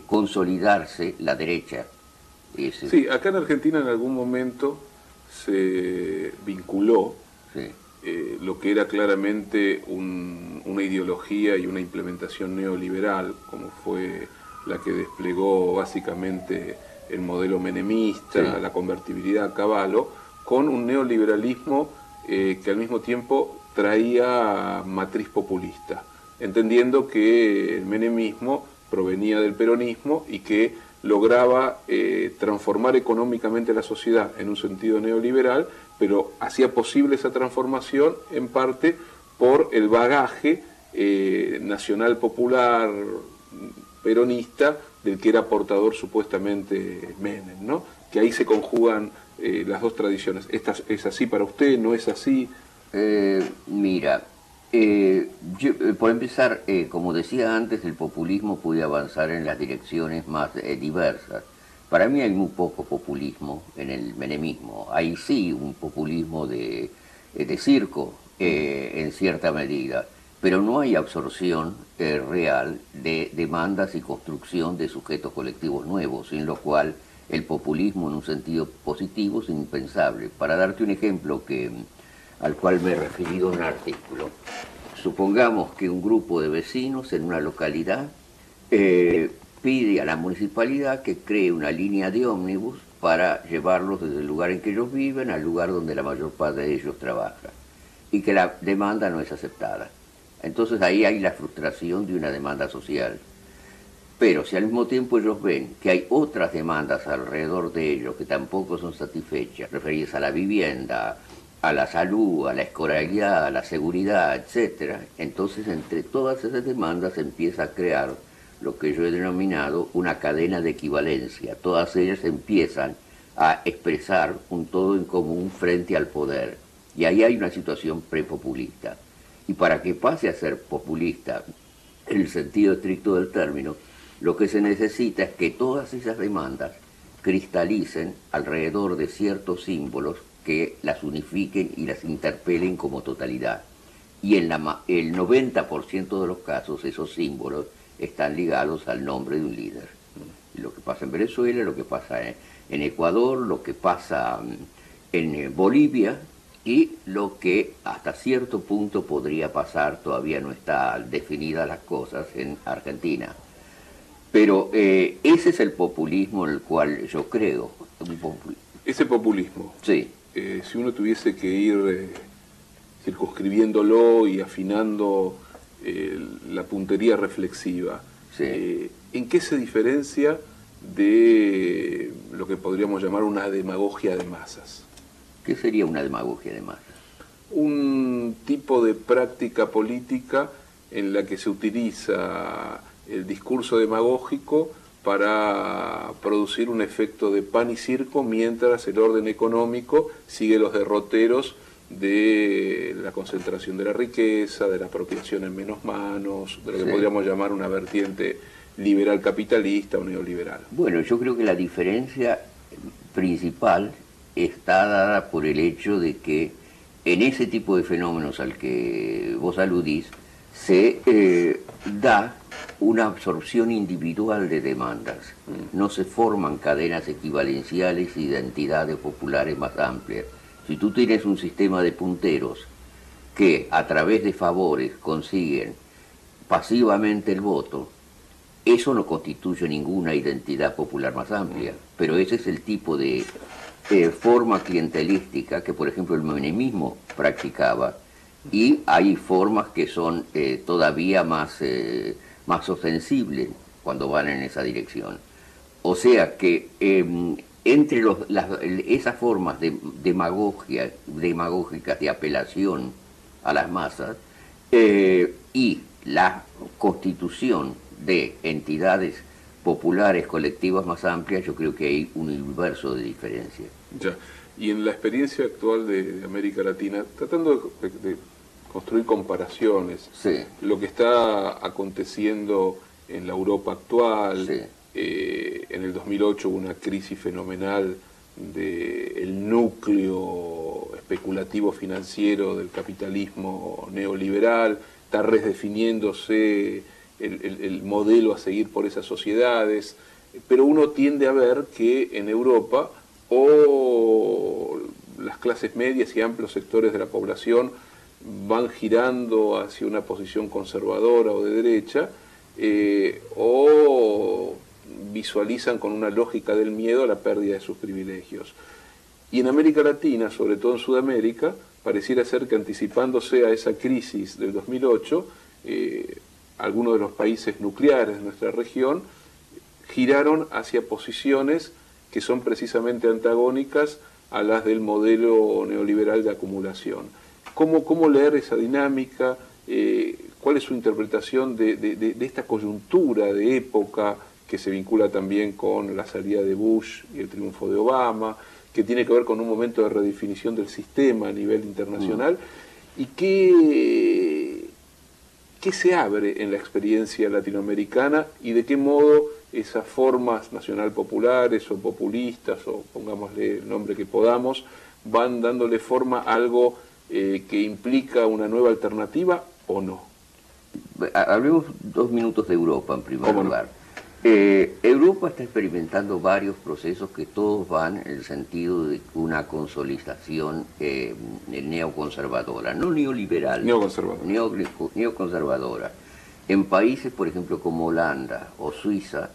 consolidarse la derecha. Sí, acá en Argentina en algún momento se vinculó lo que era claramente una ideología y una implementación neoliberal, como fue la que desplegó básicamente el modelo menemista, la convertibilidad a caballo, con un neoliberalismo que al mismo tiempo traía matriz populista, entendiendo que el menemismo provenía del peronismo y que lograba transformar económicamente la sociedad en un sentido neoliberal, pero hacía posible esa transformación en parte por el bagaje nacional popular peronista del que era portador supuestamente Menem, ¿no? Que ahí se conjugan las dos tradiciones. ¿Es así para usted? ¿No es así? Mira, por empezar, como decía antes, el populismo puede avanzar en las direcciones más diversas. Para mí hay muy poco populismo en el menemismo. Hay sí un populismo de circo, en cierta medida, pero no hay absorción real de demandas y construcción de sujetos colectivos nuevos, sin lo cual el populismo en un sentido positivo es impensable. Para darte un ejemplo al cual me he referido en un artículo, supongamos que un grupo de vecinos en una localidad pide a la municipalidad que cree una línea de ómnibus para llevarlos desde el lugar en que ellos viven al lugar donde la mayor parte de ellos trabaja, y que la demanda no es aceptada. Entonces ahí hay la frustración de una demanda social. Pero si al mismo tiempo ellos ven que hay otras demandas alrededor de ellos que tampoco son satisfechas, referidas a la vivienda, a la salud, a la escolaridad, a la seguridad, etc., entonces entre todas esas demandas se empieza a crear lo que yo he denominado una cadena de equivalencia. Todas ellas empiezan a expresar un todo en común frente al poder. Y ahí hay una situación prepopulista. Y para que pase a ser populista, en el sentido estricto del término, lo que se necesita es que todas esas demandas cristalicen alrededor de ciertos símbolos que las unifiquen y las interpelen como totalidad. Y en el 90% de los casos esos símbolos están ligados al nombre de un líder. Lo que pasa en Venezuela, lo que pasa en Ecuador, lo que pasa en Bolivia, y lo que hasta cierto punto podría pasar, todavía no están definidas las cosas, en Argentina. Pero ese es el populismo en el cual yo creo. Ese populismo, Sí. Si uno tuviese que ir circunscribiéndolo y afinando la puntería reflexiva, Sí. ¿en qué se diferencia de lo que podríamos llamar una demagogia de masas? ¿Qué sería una demagogia de masas? Un tipo de práctica política en la que se utiliza el discurso demagógico para producir un efecto de pan y circo, mientras el orden económico sigue los derroteros de la concentración de la riqueza, de la apropiación en menos manos, de lo que podríamos llamar una vertiente liberal capitalista o neoliberal. Bueno, yo creo que la diferencia principal está dada por el hecho de que en ese tipo de fenómenos al que vos aludís se da una absorción individual de demandas. No se forman cadenas equivalenciales y identidades populares más amplias. Si tú tienes un sistema de punteros que a través de favores consiguen pasivamente el voto, eso no constituye ninguna identidad popular más amplia, pero ese es el tipo de forma clientelística que, por ejemplo, el menemismo practicaba, y hay formas que son todavía más ostensibles cuando van en esa dirección. O sea que entre esas formas de demagógicas de apelación a las masas y la constitución de entidades populares, colectivas más amplias, yo creo que hay un universo de diferencia. Ya. Y en la experiencia actual de América Latina, tratando de construir comparaciones, Sí. lo que está aconteciendo en la Europa actual, Sí. En el 2008 hubo una crisis fenomenal del núcleo especulativo financiero del capitalismo neoliberal, está redefiniéndose el modelo a seguir por esas sociedades, pero uno tiende a ver que en Europa o las clases medias y amplios sectores de la población van girando hacia una posición conservadora o de derecha, o visualizan con una lógica del miedo la pérdida de sus privilegios. Y en América Latina, sobre todo en Sudamérica, pareciera ser que anticipándose a esa crisis del 2008, algunos de los países nucleares de nuestra región giraron hacia posiciones que son precisamente antagónicas a las del modelo neoliberal de acumulación. ¿Cómo leer esa dinámica? ¿Cuál es su interpretación de esta coyuntura de época que se vincula también con la salida de Bush y el triunfo de Obama, que tiene que ver con un momento de redefinición del sistema a nivel internacional? ¿Y qué se abre en la experiencia latinoamericana y de qué modo esas formas nacional-populares o populistas, o pongámosle el nombre que podamos, van dándole forma a algo que implica una nueva alternativa o no? Hablemos 2 minutos de Europa en primer lugar. Europa está experimentando varios procesos que todos van en el sentido de una consolidación neoconservadora, no neoliberal, neoconservadora. En países, por ejemplo, como Holanda o Suiza,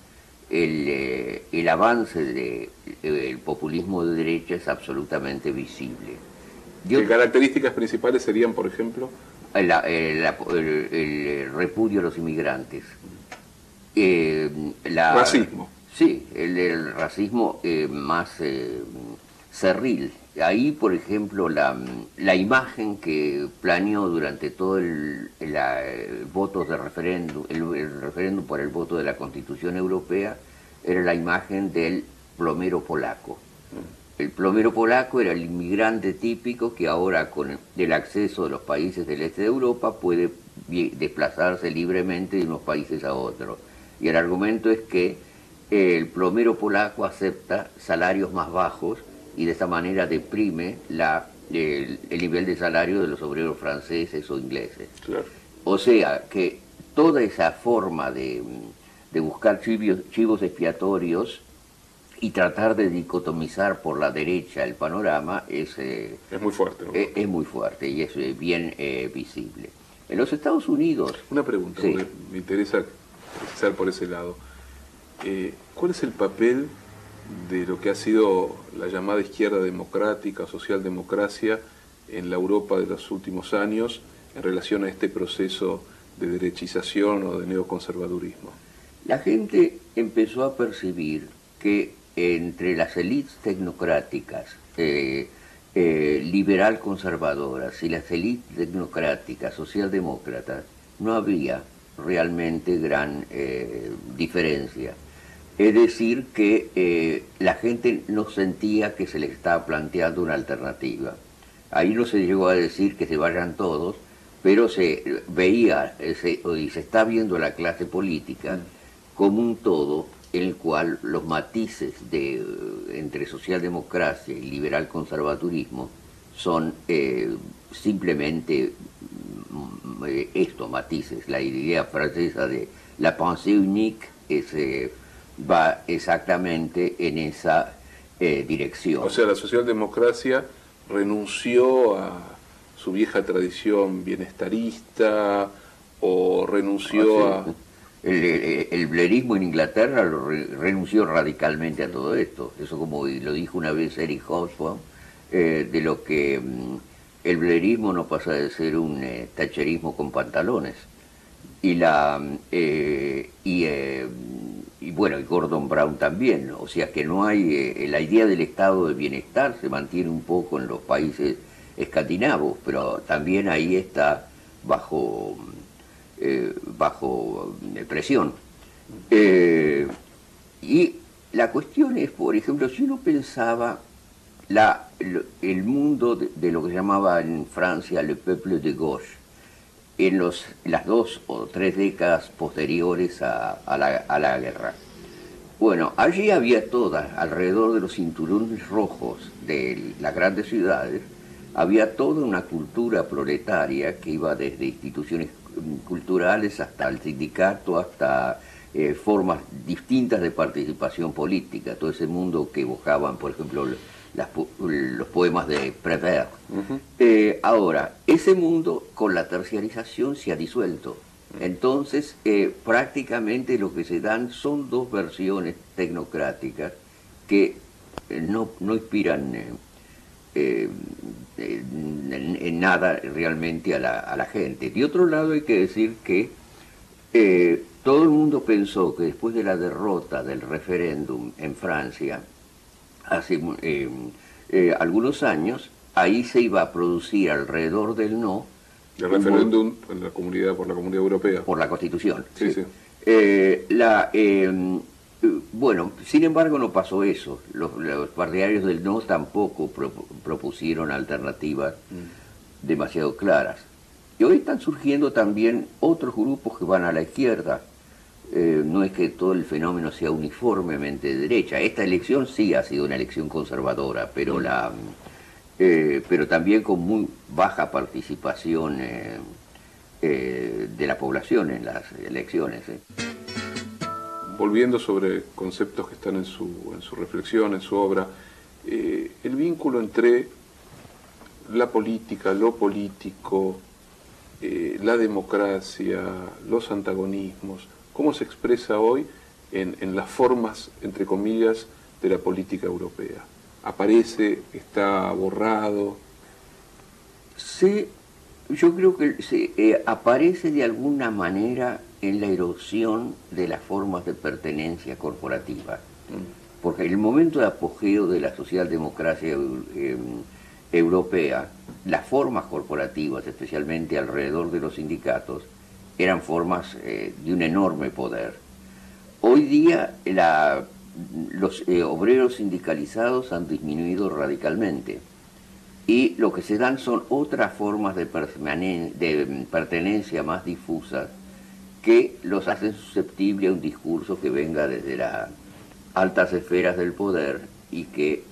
el avance del populismo de derecha es absolutamente visible. ¿Qué características principales serían, por ejemplo? El repudio a los inmigrantes. Racismo. Sí, el racismo más cerril. Ahí, por ejemplo, la imagen que planeó durante todo el voto de referéndum, el referéndum por el voto de la Constitución Europea, era la imagen del plomero polaco. El plomero polaco era el inmigrante típico que ahora, con el acceso de los países del este de Europa, puede desplazarse libremente de unos países a otros. Y el argumento es que el plomero polaco acepta salarios más bajos y de esa manera deprime el nivel de salario de los obreros franceses o ingleses. Claro. O sea que toda esa forma de buscar chivos expiatorios y tratar de dicotomizar por la derecha el panorama es muy fuerte, ¿no? Es muy fuerte y es bien visible. En los Estados Unidos... Una pregunta, sí. Porque me interesa precisar por ese lado. ¿Cuál es el papel de lo que ha sido la llamada izquierda democrática, socialdemocracia, en la Europa de los últimos años en relación a este proceso de derechización o de neoconservadurismo? La gente empezó a percibir que entre las élites tecnocráticas liberal conservadoras y las élites tecnocráticas socialdemócratas no había realmente gran diferencia. Es decir, que la gente no sentía que se le estaba planteando una alternativa. Ahí no se llegó a decir que se vayan todos, pero se veía y se está viendo la clase política como un todo en el cual los matices entre socialdemocracia y liberal conservadurismo son simplemente estos matices. La idea francesa de la pensée unique va exactamente en esa dirección. O sea, la socialdemocracia renunció a su vieja tradición bienestarista o renunció a... El blairismo en Inglaterra renunció radicalmente a todo esto. Eso, como lo dijo una vez Eric Hobsbawm, de lo que el blairismo no pasa de ser un thatcherismo con pantalones. Y bueno, y Gordon Brown también. O sea que no hay... la idea del estado de bienestar se mantiene un poco en los países escandinavos, pero también ahí está bajo presión. Y la cuestión es, por ejemplo, si uno pensaba el mundo de lo que llamaba en Francia le peuple de gauche, en las 2 o 3 décadas posteriores a la guerra. Bueno, allí había alrededor de los cinturones rojos de las grandes ciudades, había toda una cultura proletaria que iba desde instituciones culturales hasta el sindicato, hasta formas distintas de participación política, todo ese mundo que evocaban, por ejemplo, los poemas de Prévert. Ahora, ese mundo con la terciarización se ha disuelto. Entonces, prácticamente lo que se dan son 2 versiones tecnocráticas que no inspiran en nada realmente a la gente. De otro lado, hay que decir que Todo el mundo pensó que después de la derrota del referéndum en Francia, hace algunos años, ahí se iba a producir alrededor del no. El referéndum en la comunidad, por la Comunidad Europea. Por la Constitución. Sí, sí. Bueno, sin embargo no pasó eso. Los partidarios del no tampoco propusieron alternativas demasiado claras. Y hoy están surgiendo también otros grupos que van a la izquierda. No es que todo el fenómeno sea uniformemente de derecha. Esta elección sí ha sido una elección conservadora, pero pero también con muy baja participación de la población en las elecciones. Volviendo sobre conceptos que están en su reflexión, en su obra, el vínculo entre la política, lo político, la democracia, los antagonismos, ¿cómo se expresa hoy en las formas, entre comillas, de la política europea? ¿Aparece, está borrado? Sí, yo creo que aparece de alguna manera en la erosión de las formas de pertenencia corporativa. Porque en el momento de apogeo de la socialdemocracia europea, las formas corporativas, especialmente alrededor de los sindicatos, eran formas de un enorme poder. Hoy día los obreros sindicalizados han disminuido radicalmente y lo que se dan son otras formas de pertenencia más difusas que los hacen susceptibles a un discurso que venga desde las altas esferas del poder y que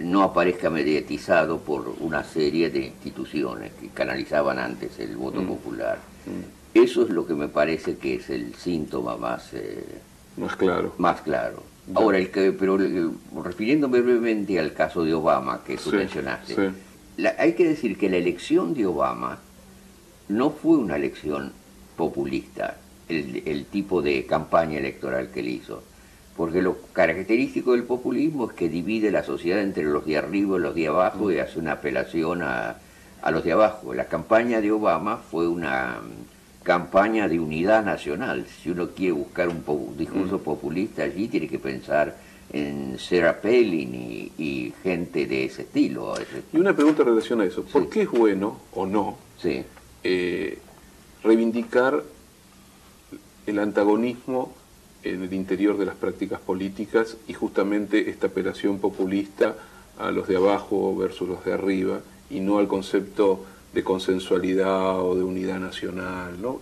no aparezca mediatizado por una serie de instituciones que canalizaban antes el voto popular. Eso es lo que me parece que es el síntoma más claro. Más claro. Ahora, refiriéndome brevemente al caso de Obama, que tú mencionaste, hay que decir que la elección de Obama no fue una elección populista, el tipo de campaña electoral que él hizo, porque lo característico del populismo es que divide la sociedad entre los de arriba y los de abajo y hace una apelación a los de abajo. La campaña de Obama fue una campaña de unidad nacional. Si uno quiere buscar un discurso populista allí, tiene que pensar en Sarah Palin y gente de ese estilo. Y una pregunta en relación a eso. ¿Por qué es bueno o no reivindicar el antagonismo en el interior de las prácticas políticas y justamente esta apelación populista a los de abajo versus los de arriba y no al concepto de consensualidad o de unidad nacional, ¿no?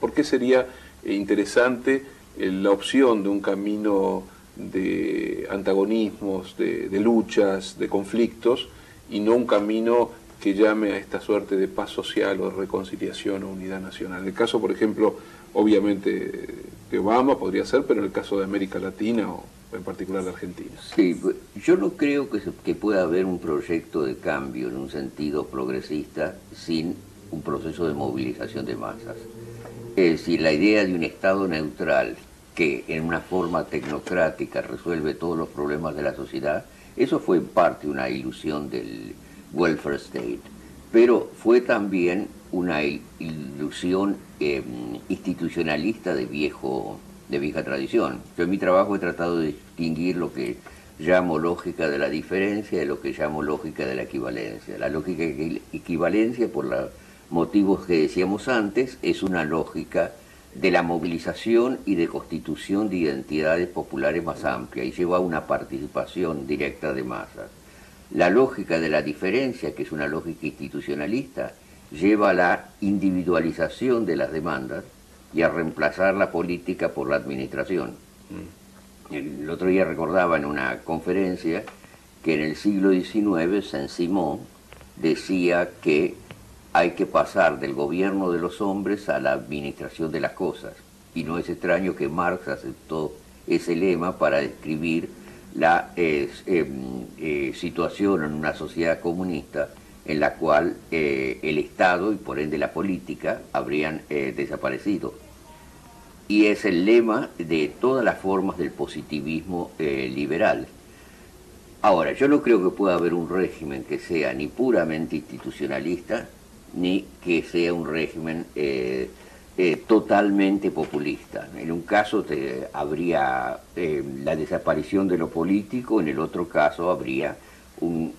¿Por qué sería interesante la opción de un camino de antagonismos, de luchas, de conflictos, y no un camino que llame a esta suerte de paz social o de reconciliación o unidad nacional? En el caso, por ejemplo, obviamente de Obama podría ser, pero en el caso de América Latina o en particular de Argentina. Sí, yo no creo que pueda haber un proyecto de cambio en un sentido progresista sin un proceso de movilización de masas. Es decir, la idea de un Estado neutral que en una forma tecnocrática resuelve todos los problemas de la sociedad, eso fue en parte una ilusión del welfare state, pero fue también una ilusión institucionalista de vieja tradición. Yo en mi trabajo he tratado de distinguir lo que llamo lógica de la diferencia de lo que llamo lógica de la equivalencia. La lógica de equivalencia, por los motivos que decíamos antes, es una lógica de la movilización y de constitución de identidades populares más amplia y lleva a una participación directa de masas. La lógica de la diferencia, que es una lógica institucionalista, lleva a la individualización de las demandas y a reemplazar la política por la administración. El otro día recordaba en una conferencia que en el siglo XIX Saint-Simon decía que hay que pasar del gobierno de los hombres a la administración de las cosas. Y no es extraño que Marx aceptó ese lema para describir la situación en una sociedad comunista en la cual el Estado y por ende la política habrían desaparecido. Y es el lema de todas las formas del positivismo liberal. Ahora, yo no creo que pueda haber un régimen que sea ni puramente institucionalista, ni que sea un régimen totalmente populista. En un caso habría la desaparición de lo político, en el otro caso habría un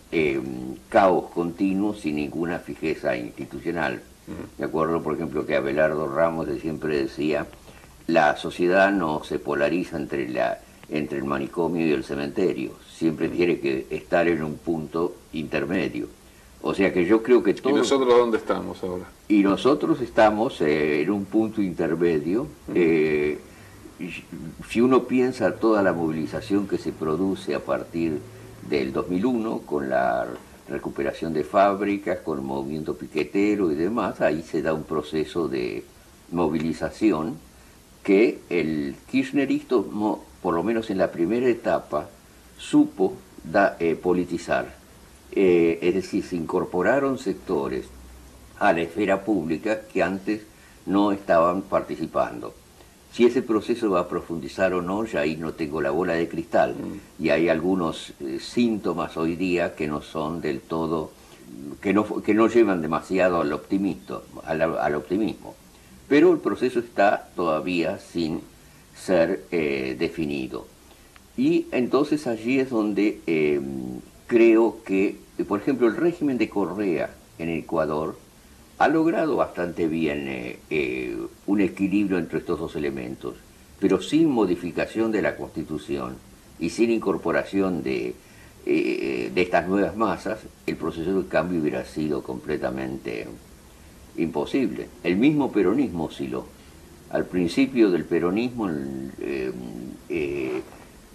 caos continuo sin ninguna fijeza institucional. Me acuerdo, por ejemplo, que Abelardo Ramos siempre decía, la sociedad no se polariza entre el manicomio y el cementerio, siempre tiene que estar en un punto intermedio. O sea que yo creo que ¿Y nosotros dónde estamos ahora? Y nosotros estamos en un punto intermedio. Si uno piensa toda la movilización que se produce a partir del 2001, con la recuperación de fábricas, con el movimiento piquetero y demás, ahí se da un proceso de movilización que el kirchnerismo, por lo menos en la primera etapa, supo politizar. Es decir, se incorporaron sectores a la esfera pública que antes no estaban participando. Si ese proceso va a profundizar o no, ya ahí no tengo la bola de cristal. Y hay algunos síntomas hoy día que no son del todo, que no llevan demasiado al optimismo. Pero el proceso está todavía sin ser definido. Y entonces allí es donde creo que, por ejemplo, el régimen de Correa en Ecuador ha logrado bastante bien un equilibrio entre estos dos elementos, pero sin modificación de la Constitución y sin incorporación de estas nuevas masas, el proceso de cambio hubiera sido completamente imposible. El mismo peronismo osciló. Al principio del peronismo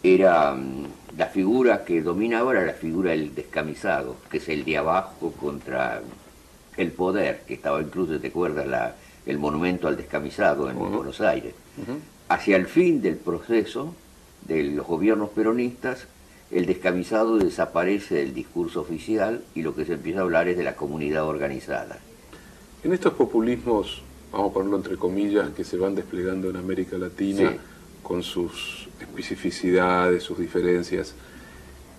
era la figura que dominaba era la figura del descamisado, que es el de abajo contra el poder, que estaba incluso, ¿te acuerdas? El monumento al descamisado en Buenos Aires. Hacia el fin del proceso de los gobiernos peronistas, el descamisado desaparece del discurso oficial y lo que se empieza a hablar es de la comunidad organizada. En estos populismos, vamos a ponerlo entre comillas, que se van desplegando en América Latina, sí, con sus especificidades, sus diferencias,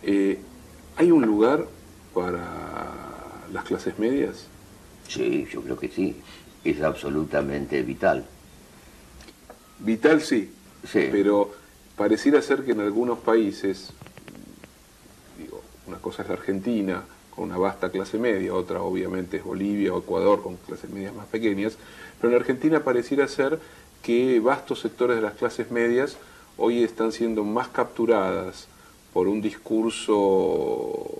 ¿hay un lugar para las clases medias? Sí, yo creo que sí. Es absolutamente vital. Vital sí, sí, pero pareciera ser que en algunos países, digo, una cosa es la Argentina, con una vasta clase media, otra obviamente es Bolivia o Ecuador, con clases medias más pequeñas, pero en Argentina pareciera ser que vastos sectores de las clases medias hoy están siendo más capturadas por un discurso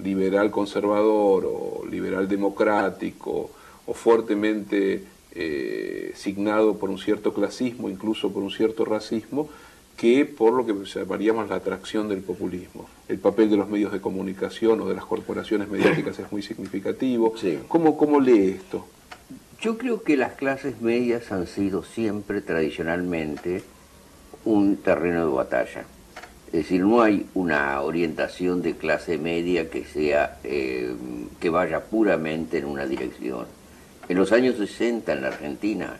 liberal conservador o liberal democrático o fuertemente signado por un cierto clasismo, incluso por un cierto racismo, que por lo que llamaríamos la atracción del populismo. El papel de los medios de comunicación o de las corporaciones mediáticas es muy significativo. Sí. ¿Cómo lee esto? Yo creo que las clases medias han sido siempre tradicionalmente un terreno de batalla. Es decir, no hay una orientación de clase media que sea que vaya puramente en una dirección. En los años 60 en la Argentina,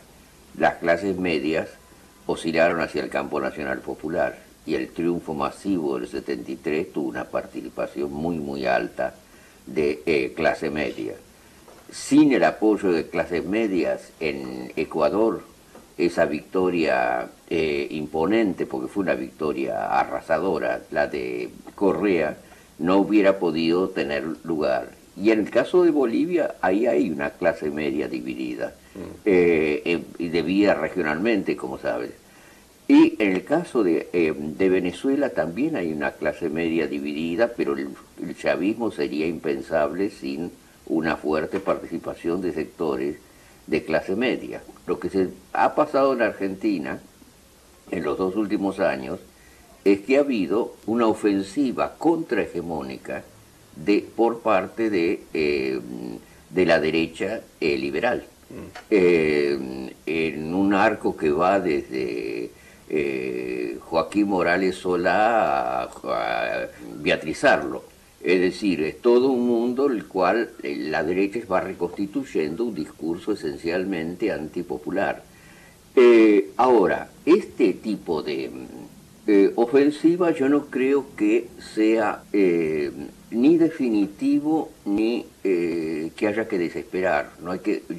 las clases medias oscilaron hacia el campo nacional popular y el triunfo masivo del 73 tuvo una participación muy alta de clase media. Sin el apoyo de clases medias en Ecuador, esa victoria imponente, porque fue una victoria arrasadora, la de Correa, no hubiera podido tener lugar. Y en el caso de Bolivia, ahí hay una clase media dividida, dividida regionalmente, como sabes. Y en el caso de Venezuela también hay una clase media dividida, pero el chavismo sería impensable sin una fuerte participación de sectores de clase media. Lo que se ha pasado en Argentina en los 2 últimos años es que ha habido una ofensiva contrahegemónica por parte de la derecha liberal, en un arco que va desde Joaquín Morales Solá a Beatriz Arlo. Es decir, es todo un mundo el cual la derecha va reconstituyendo un discurso esencialmente antipopular. Ahora, este tipo de ofensiva yo no creo que sea ni definitivo ni que haya que desesperar.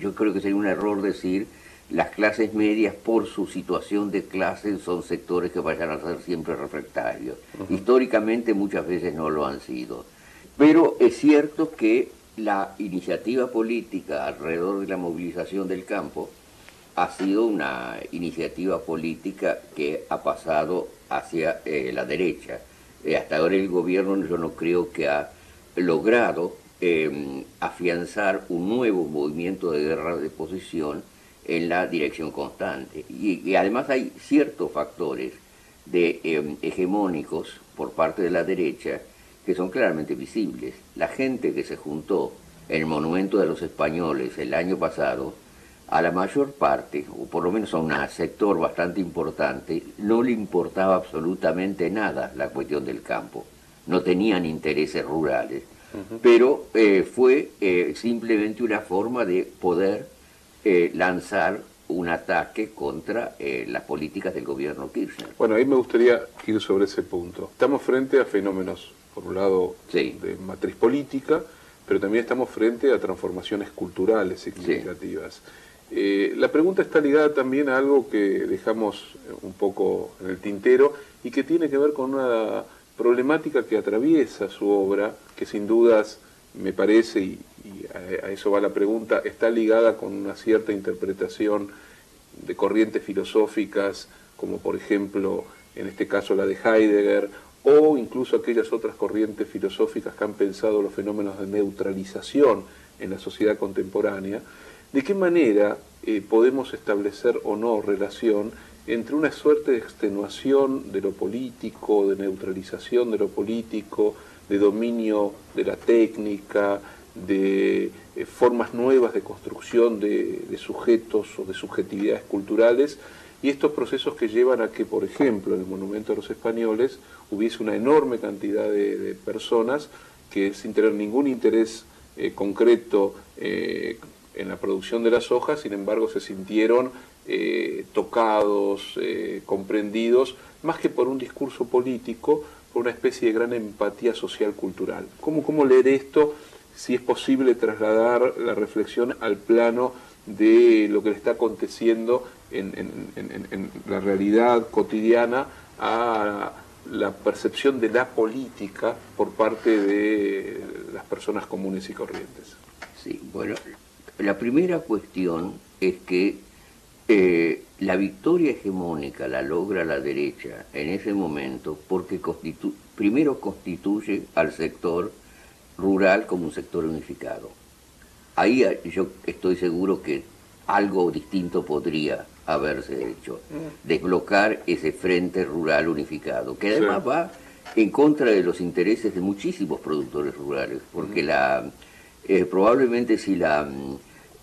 Yo creo que sería un error decir las clases medias, por su situación de clase, son sectores que vayan a ser siempre refractarios. Históricamente muchas veces no lo han sido. Pero es cierto que la iniciativa política alrededor de la movilización del campo ha sido una iniciativa política que ha pasado hacia la derecha. Hasta ahora el gobierno, yo no creo que ha logrado afianzar un nuevo movimiento de guerra de posición en la dirección constante. Y además hay ciertos factores hegemónicos por parte de la derecha que son claramente visibles. La gente que se juntó en el Monumento de los Españoles el año pasado, a la mayor parte, o por lo menos a un sector bastante importante, no le importaba absolutamente nada la cuestión del campo. No tenían intereses rurales, pero fue simplemente una forma de poder lanzar un ataque contra las políticas del gobierno Kirchner. Bueno, ahí me gustaría ir sobre ese punto. Estamos frente a fenómenos, por un lado, sí, de matriz política, pero también estamos frente a transformaciones culturales significativas. Sí. La pregunta está ligada también a algo que dejamos un poco en el tintero y que tiene que ver con una problemática que atraviesa su obra, que sin dudas me parece, y a eso va la pregunta, está ligada con una cierta interpretación de corrientes filosóficas, como por ejemplo, en este caso la de Heidegger, o incluso aquellas otras corrientes filosóficas que han pensado los fenómenos de neutralización en la sociedad contemporánea. ¿De qué manera podemos establecer o no relación entre una suerte de extenuación de lo político, de neutralización de lo político, de dominio de la técnica, de formas nuevas de construcción de sujetos o de subjetividades culturales, y estos procesos que llevan a que, por ejemplo, en el Monumento a los Españoles hubiese una enorme cantidad de personas que, sin tener ningún interés concreto en la producción de las hojas, sin embargo se sintieron tocados, comprendidos, más que por un discurso político, por una especie de gran empatía social cultural. ¿Cómo leer esto, si es posible trasladar la reflexión al plano de lo que le está aconteciendo en la realidad cotidiana a la percepción de la política por parte de las personas comunes y corrientes? Sí, bueno, la primera cuestión es que la victoria hegemónica la logra la derecha en ese momento porque primero constituye al sector rural como un sector unificado. Ahí yo estoy seguro que algo distinto podría haberse hecho, desblocar ese frente rural unificado, que además va en contra de los intereses de muchísimos productores rurales, porque probablemente si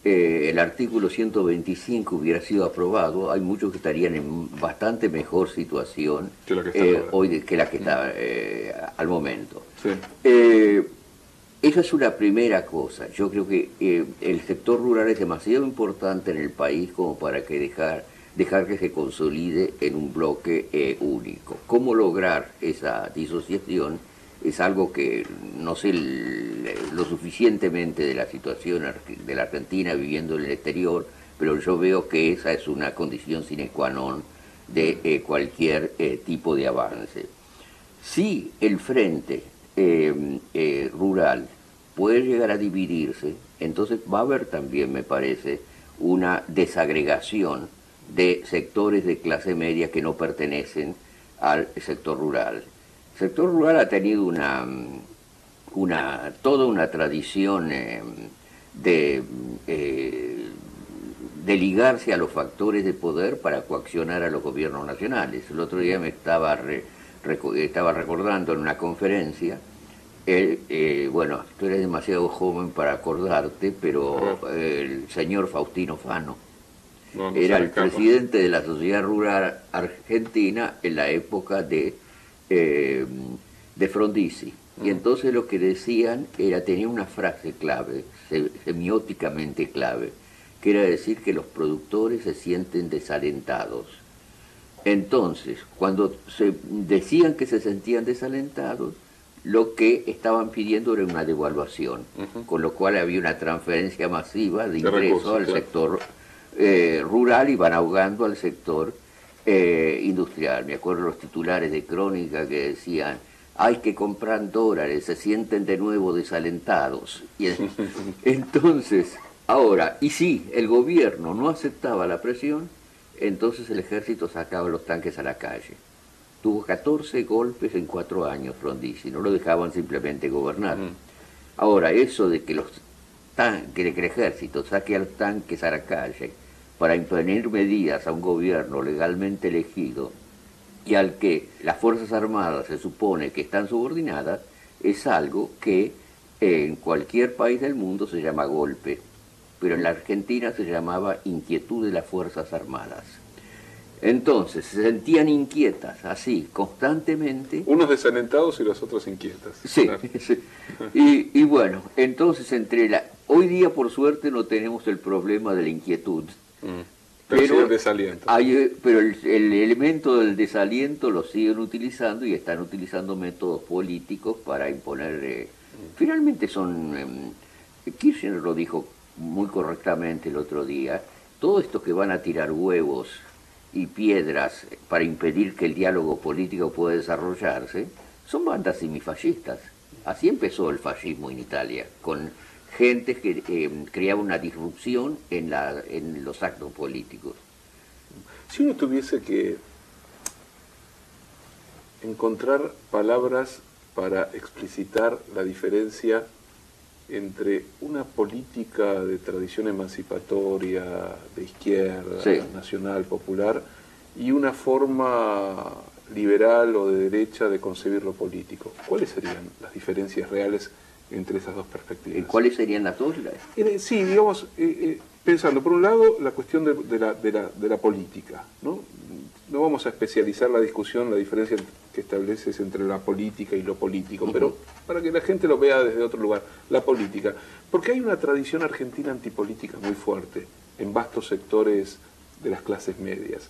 el artículo 125 hubiera sido aprobado, hay muchos que estarían en bastante mejor situación hoy que la que está al momento. Sí. Esa es una primera cosa. Yo creo que el sector rural es demasiado importante en el país como para que dejar que se consolide en un bloque único. ¿Cómo lograr esa disociación? Es algo que no sé lo suficientemente de la situación de la Argentina viviendo en el exterior, pero yo veo que esa es una condición sine qua non de cualquier tipo de avance. Si el frente rural puede llegar a dividirse, entonces va a haber también, me parece, una desagregación de sectores de clase media que no pertenecen al sector rural. El sector rural ha tenido toda una tradición de ligarse a los factores de poder para coaccionar a los gobiernos nacionales. El otro día me estaba recordando en una conferencia, bueno, tú eres demasiado joven para acordarte, pero el señor Faustino Fano era el presidente de la Sociedad Rural Argentina en la época de Frondizi. Y entonces lo que decían tenía una frase clave, semióticamente clave, que era decir que los productores se sienten desalentados. Entonces, cuando se decían que se sentían desalentados, lo que estaban pidiendo era una devaluación, con lo cual había una transferencia masiva de ingresos al sector rural y van ahogando al sector industrial. Me acuerdo los titulares de Crónica que decían: hay que comprar dólares, se sienten de nuevo desalentados. Y entonces, ahora, y si el gobierno no aceptaba la presión, entonces el ejército sacaba los tanques a la calle. Tuvo 14 golpes en 4 años Frondizi, no lo dejaban simplemente gobernar. Ahora, eso de que que el ejército saque a los tanques a la calle para imponer medidas a un gobierno legalmente elegido y al que las Fuerzas Armadas se supone que están subordinadas, es algo que en cualquier país del mundo se llama golpe, pero en la Argentina se llamaba inquietud de las Fuerzas Armadas. Entonces se sentían inquietas, así, constantemente. Unos desalentados y los otros inquietas. Sí, Claro. sí. Y bueno, entonces hoy día por suerte no tenemos el problema de la inquietud. Pero sí el desaliento. Pero el elemento del desaliento lo siguen utilizando y están utilizando métodos políticos para imponer. Finalmente Kirchner lo dijo muy correctamente el otro día: todos estos que van a tirar huevos y piedras para impedir que el diálogo político pueda desarrollarse son bandas semifascistas. Así empezó el fascismo en Italia, con gente que creaba una disrupción en los actos políticos. Si uno tuviese que encontrar palabras para explicitar la diferencia entre una política de tradición emancipatoria, de izquierda, Sí, nacional, popular, y una forma liberal o de derecha de concebir lo político, ¿cuáles serían las diferencias reales entre esas dos perspectivas? ¿cuáles serían las dos? Sí, digamos, pensando, por un lado, la cuestión de la política, ¿no? No vamos a especializar la discusión, la diferencia que estableces entre la política y lo político, pero para que la gente lo vea desde otro lugar, la política. Porque hay una tradición argentina antipolítica muy fuerte en vastos sectores de las clases medias.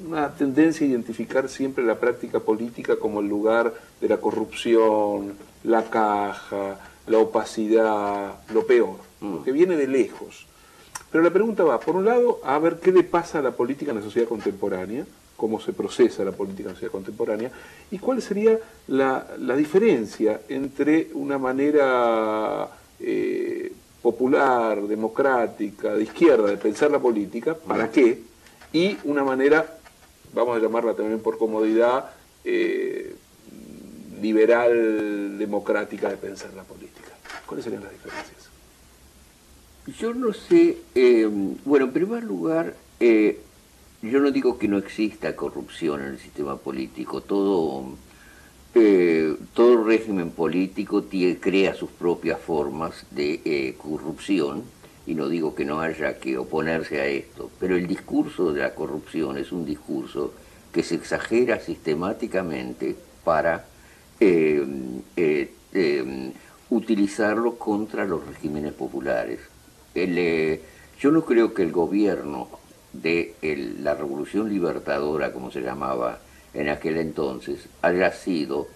Una tendencia a identificar siempre la práctica política como el lugar de la corrupción, la caja, la opacidad, lo peor, que viene de lejos. Pero la pregunta va, por un lado, a ver qué le pasa a la política en la sociedad contemporánea, cómo se procesa la política en la sociedad contemporánea, y cuál sería la diferencia entre una manera popular, democrática, de izquierda, de pensar la política, ¿para qué? Y una manera, vamos a llamarla también por comodidad, liberal, democrática de pensar la política. ¿Cuáles serían las diferencias? Yo no sé, bueno, en primer lugar, yo no digo que no exista corrupción en el sistema político. Todo régimen político crea sus propias formas de corrupción, y no digo que no haya que oponerse a esto, pero el discurso de la corrupción es un discurso que se exagera sistemáticamente para utilizarlo contra los regímenes populares. Yo no creo que el gobierno de la Revolución Libertadora, como se llamaba en aquel entonces, haya sido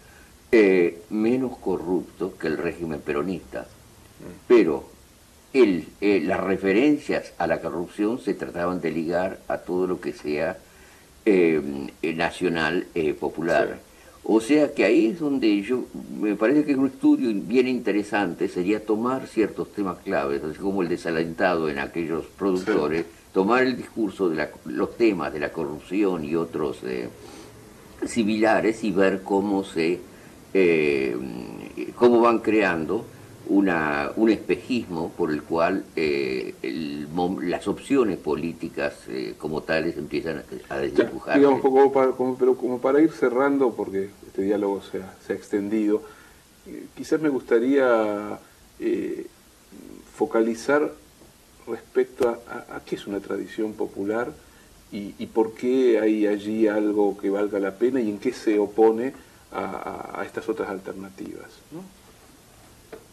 menos corrupto que el régimen peronista. Pero las referencias a la corrupción se trataban de ligar a todo lo que sea nacional, popular. Sí. O sea que ahí es donde me parece que es un estudio bien interesante, sería tomar ciertos temas claves, así como el desalentado en aquellos productores, sí, tomar el discurso de los temas de la corrupción y otros similares y ver cómo van creando un espejismo por el cual las opciones políticas como tales empiezan a desdibujarse. Digamos, como para ir cerrando, porque este diálogo se ha extendido, quizás me gustaría focalizar respecto a qué es una tradición popular y por qué hay allí algo que valga la pena y en qué se opone a estas otras alternativas, ¿no?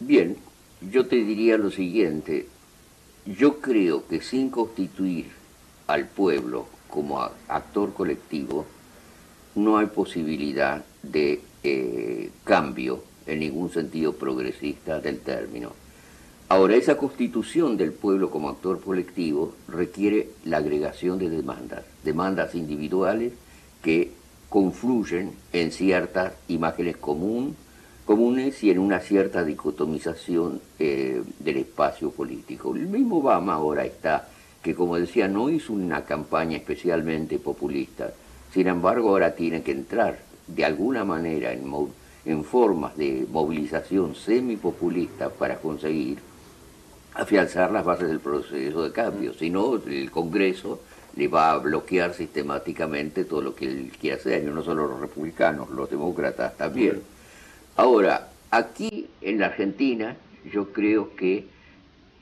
Bien, yo te diría lo siguiente: yo creo que sin constituir al pueblo como actor colectivo no hay posibilidad de cambio en ningún sentido progresista del término. Ahora, esa constitución del pueblo como actor colectivo requiere la agregación de demandas individuales que confluyen en ciertas imágenes comunes y en una cierta dicotomización del espacio político. El mismo Obama ahora está, que como decía, no hizo una campaña especialmente populista, sin embargo ahora tiene que entrar de alguna manera en formas de movilización semipopulista para conseguir afianzar las bases del proceso de cambio. Si no, el Congreso le va a bloquear sistemáticamente todo lo que él quiere hacer, y no solo los republicanos, los demócratas también. Ahora, aquí en la Argentina yo creo que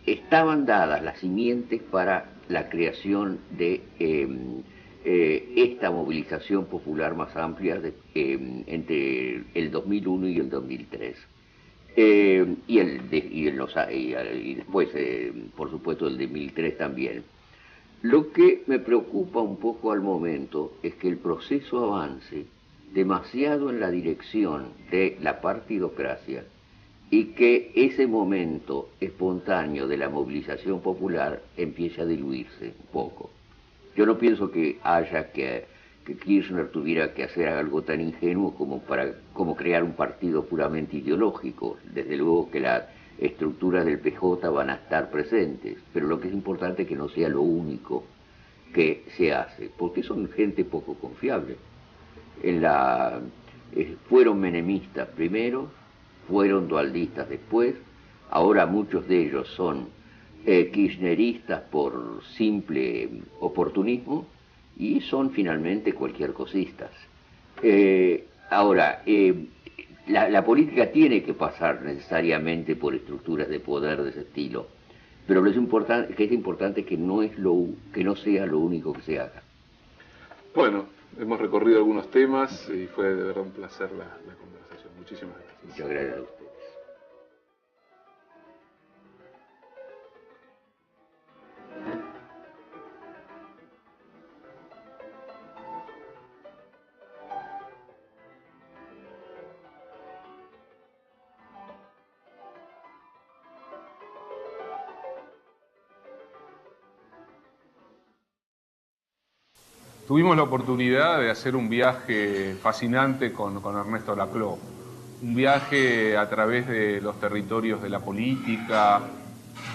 estaban dadas las simientes para la creación de esta movilización popular más amplia entre el 2001 y el 2003. Y después, por supuesto, el 2003 también. Lo que me preocupa un poco al momento es que el proceso avance demasiado en la dirección de la partidocracia y que ese momento espontáneo de la movilización popular empiece a diluirse un poco. Yo no pienso que Kirchner tuviera que hacer algo tan ingenuo como crear un partido puramente ideológico. Desde luego que las estructuras del PJ van a estar presentes, pero lo que es importante es que no sea lo único que se hace, porque son gente poco confiable. Fueron menemistas primero, fueron dualdistas después, ahora muchos de ellos son kirchneristas por simple oportunismo, y son finalmente cualquier cosistas. La política tiene que pasar necesariamente por estructuras de poder de ese estilo, pero lo que es importante que no sea lo único que se haga. Bueno, hemos recorrido algunos temas y fue de verdad un placer la conversación. Muchísimas gracias. Muchas gracias a ustedes. Tuvimos la oportunidad de hacer un viaje fascinante con Ernesto Laclau, un viaje a través de los territorios de la política,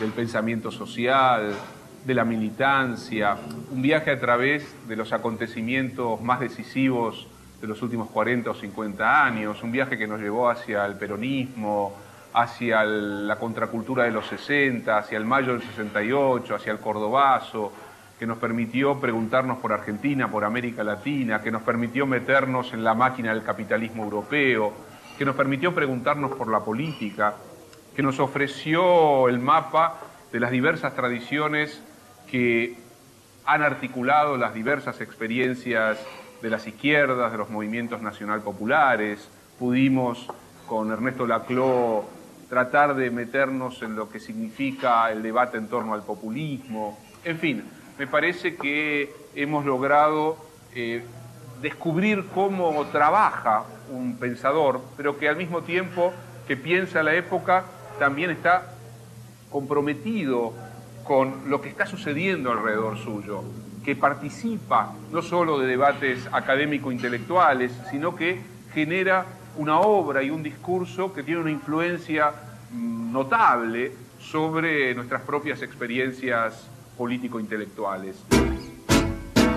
del pensamiento social, de la militancia, un viaje a través de los acontecimientos más decisivos de los últimos 40 o 50 años, un viaje que nos llevó hacia el peronismo, hacia la contracultura de los 60, hacia el mayo del 68, hacia el cordobazo, que nos permitió preguntarnos por Argentina, por América Latina, que nos permitió meternos en la máquina del capitalismo europeo, que nos permitió preguntarnos por la política, que nos ofreció el mapa de las diversas tradiciones que han articulado las diversas experiencias de las izquierdas, de los movimientos nacional populares. Pudimos, con Ernesto Laclau, tratar de meternos en lo que significa el debate en torno al populismo. En fin, me parece que hemos logrado descubrir cómo trabaja un pensador, pero que al mismo tiempo que piensa la época, también está comprometido con lo que está sucediendo alrededor suyo, que participa no solo de debates académico-intelectuales, sino que genera una obra y un discurso que tiene una influencia notable sobre nuestras propias experiencias político-intelectuales.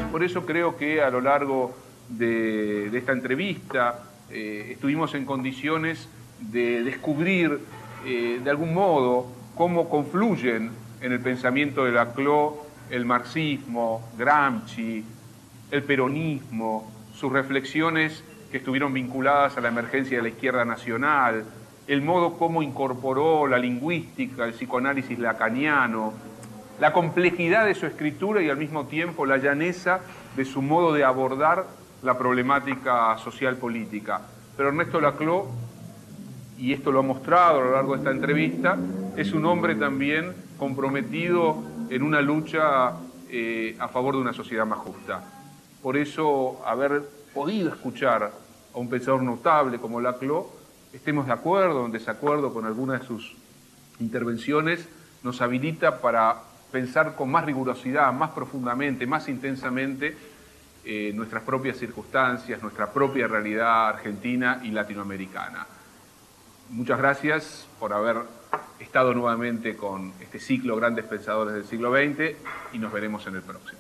Por eso creo que a lo largo de esta entrevista estuvimos en condiciones de descubrir de algún modo cómo confluyen en el pensamiento de Laclau el marxismo, Gramsci, el peronismo, sus reflexiones que estuvieron vinculadas a la emergencia de la izquierda nacional, el modo como incorporó la lingüística, el psicoanálisis lacaniano, la complejidad de su escritura y al mismo tiempo la llaneza de su modo de abordar la problemática social política. Pero Ernesto Laclau, y esto lo ha mostrado a lo largo de esta entrevista, es un hombre también comprometido en una lucha a favor de una sociedad más justa. Por eso, haber podido escuchar a un pensador notable como Laclau, estemos de acuerdo o en desacuerdo con alguna de sus intervenciones nos habilita para pensar con más rigurosidad, más profundamente, más intensamente nuestras propias circunstancias, nuestra propia realidad argentina y latinoamericana. Muchas gracias por haber estado nuevamente con este ciclo Grandes Pensadores del Siglo XX y nos veremos en el próximo.